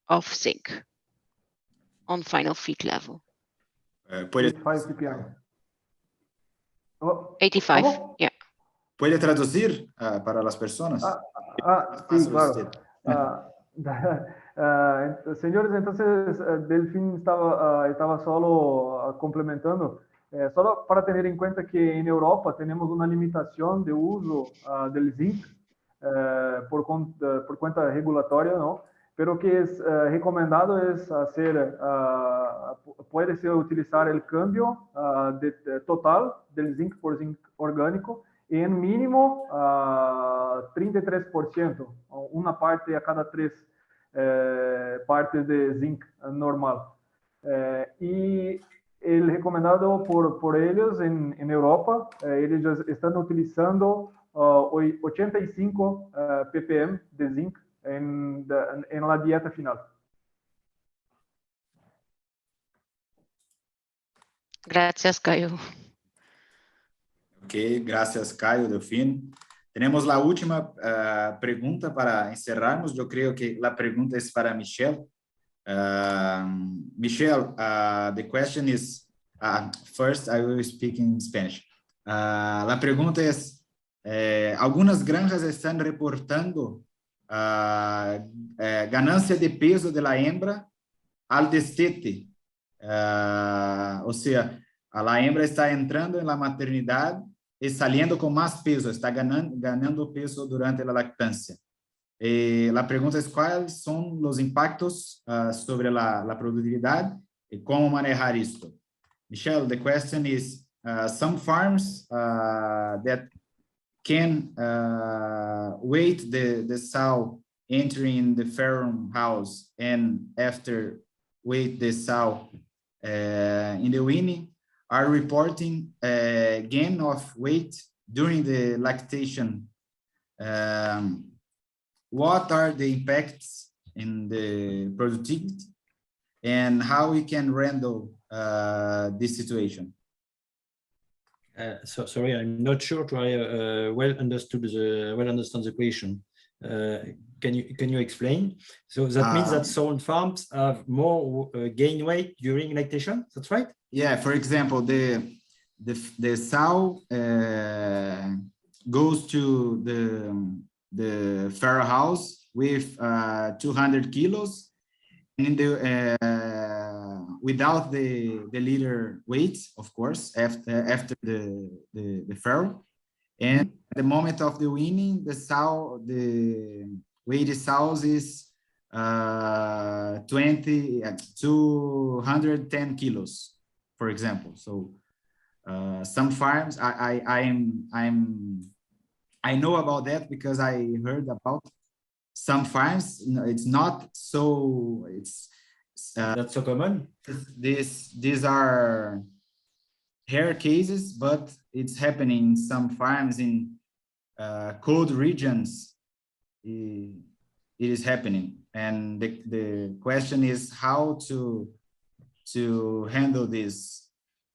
of zinc on final feed level. 85 ppm. 85, ¿Cómo? yeah. ¿Puede traducir para las personas? Sí, claro. Señores, entonces Delfín estaba solo complementando, solo para tener en cuenta que en Europa tenemos una limitación de uso del zinc por cuenta regulatoria, ¿no? Pero que es recomendado es hacer, puede ser utilizar el cambio total del zinc por zinc orgánico en mínimo 33%, una parte a cada 3 partes de zinc normal. Y el recomendado por ellos en Europa, ellos ya están utilizando 85 ppm de zinc en la dieta final. Gracias, Caio. Ok, gracias, Caio, Delfín. Tenemos la última pregunta para encerrarnos. Yo creo que la pregunta es para Michel. Michel, the question is, first I will speak in Spanish. La pregunta es, algunas granjas están reportando ganancia de peso de la hembra al destete. O sea, la hembra está entrando en la maternidad y saliendo con más peso, está ganando peso durante la lactancia. La pregunta es, ¿cuáles son los impactos sobre la productividad y cómo manejar esto? Michel, the question is, some farms that can wait the sow entering the farm house and after wait the sow in the weaning are reporting gain of weight during the lactation. What are the impacts in the productivity and how we can handle this situation? Sorry, I'm not sure I well understand the question. Can you explain? So that means that some farms have more gain weight during lactation. That's right. Yeah. For example, the sow goes to the farrow house with 200 kilos, and in the without the leader weight, of course, after the farrow. And at the moment of the weaning, the weighted sows is 210 kilos, for example. So some farms, I know about that because I heard about some farms. It's not so. It's not so common. These are rare cases, but it's happening in some farms in cold regions. It is happening, and the question is how to handle this.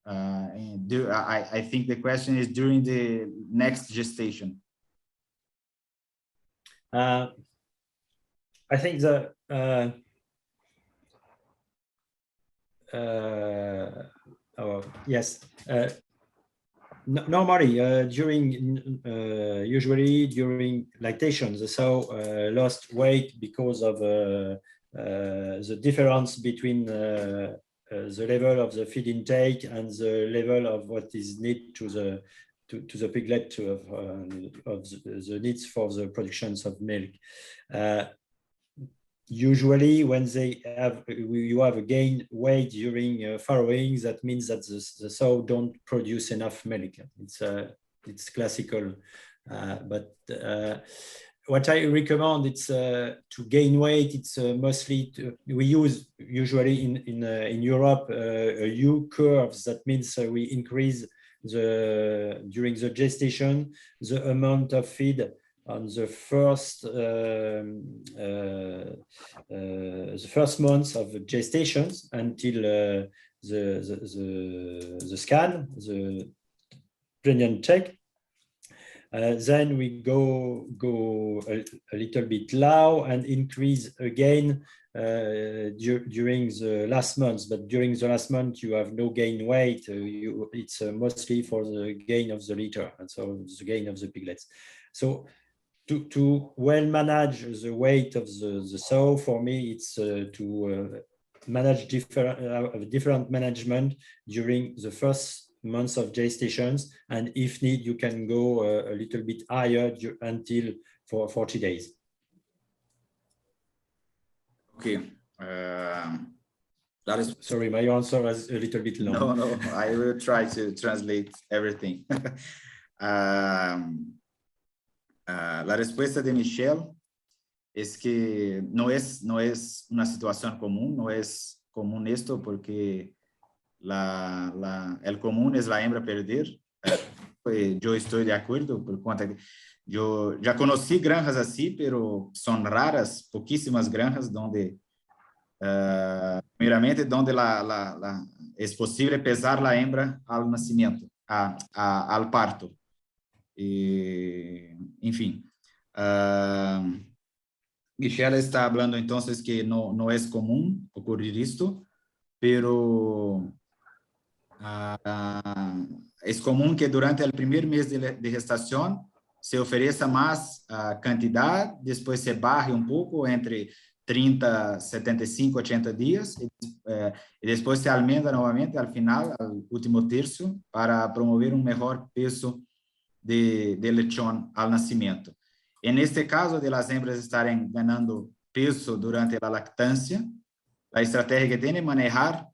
I think the question is during the next gestation. I think the yes. Normally, usually during lactation, the sow lost weight because of the difference between the level of the feed intake and the level of what is needed to the piglet of the needs for the productions of milk. Usually, when you have a gain weight during farrowing, that means that the sow don't produce enough milk. It's classical, but what I recommend it's to gain weight. It's mostly we use usually in Europe a U curves. That means we increase during the gestation the amount of feed on the first months of gestations until the scan, the pregnant check. Then we go a little bit low and increase again during the last months. But during the last month, you have no gain weight. It's mostly for the gain of the litter, and so the gain of the piglets. So to well manage the weight of the sow, for me, it's to manage different management during the first months of gestations, and if need, you can go a little bit higher until for 40 days. Okay. Sorry, my answer was a little bit long. No, I will try to translate everything. La respuesta de Michel es que no es una situación común, no es común esto porque el común es la hembra perder. Yo estoy de acuerdo por cuenta que yo ya conocí granjas así, pero son raras, poquísimas granjas donde primeramente donde es posible pesar la hembra al nacimiento, al parto. En fin, Michel está hablando entonces que no es común ocurrir esto, pero es común que durante el primer mes de gestación se ofrezca más cantidad, después se baje un poco entre 30, 75, 80 días, y después se aumenta nuevamente al final, al último tercio, para promover un mejor peso de lechón al nacimiento. En este caso de las hembras estarem ganando peso durante la lactancia, la estrategia que tiene es manejar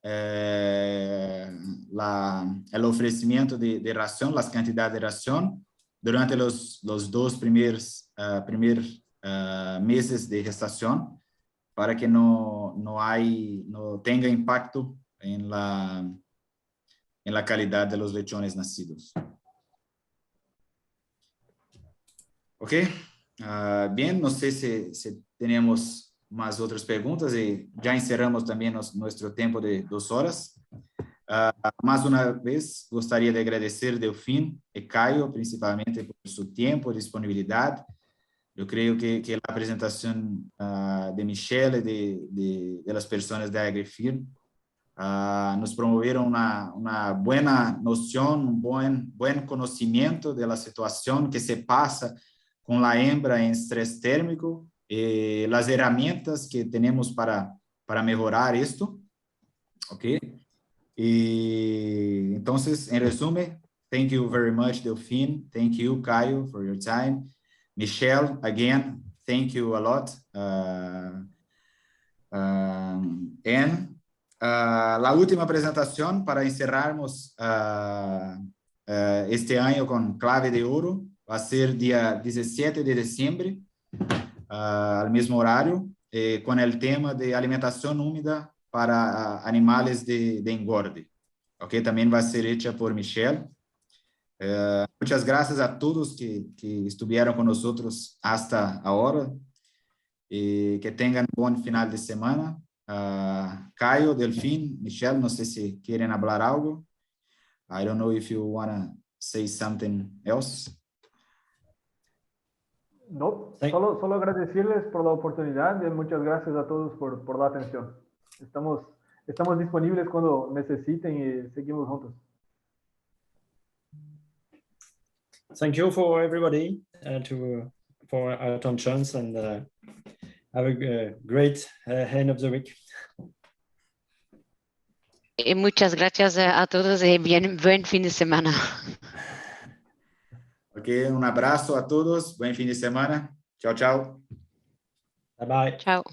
el ofrecimiento de ración, las cantidades de ración durante los dos primeros meses de gestación, para que no tenga impacto en la calidad de los lechones nacidos. Ok, bien, no sé si tenemos más otras preguntas y ya encerramos también nuestro tiempo de 2 horas. Más una vez, gostaria de agradecer Delfim y Caio, principalmente por su tiempo, disponibilidad. Yo creo que la presentación de Michel y de las personas de AgriFirm nos promovieron una buena noción, un buen conocimiento de la situación que se pasa con la hembra en estrés térmico, las herramientas que tenemos para mejorar esto. ¿Ok? Y entonces, en resumen, thank you very much, Delphine. Thank you, Caio, for your time. Michel, again, thank you a lot. La última presentación para encerrarmos este año con clave de oro va a ser día 17 de diciembre, al mismo horario, con el tema de alimentación húmeda para animales de engorde. Okay, también va a ser hecha por Michel. Muchas gracias a todos que estuvieron con nosotros hasta ahora. Que tengan un buen final de semana. Caio, Delphine, Michel, no sé si quieren hablar algo. I don't know if you want to say something else. No, solo agradecerles por la oportunidad y muchas gracias a todos por la atención. Estamos disponibles cuando necesiten y seguimos juntos. Thank you for everybody for our attention, and have a great end of the week. Muchas gracias a todos y buen fin de semana. Ok, un abrazo a todos. Buen fin de semana. Chao, chao. Bye bye. Chao.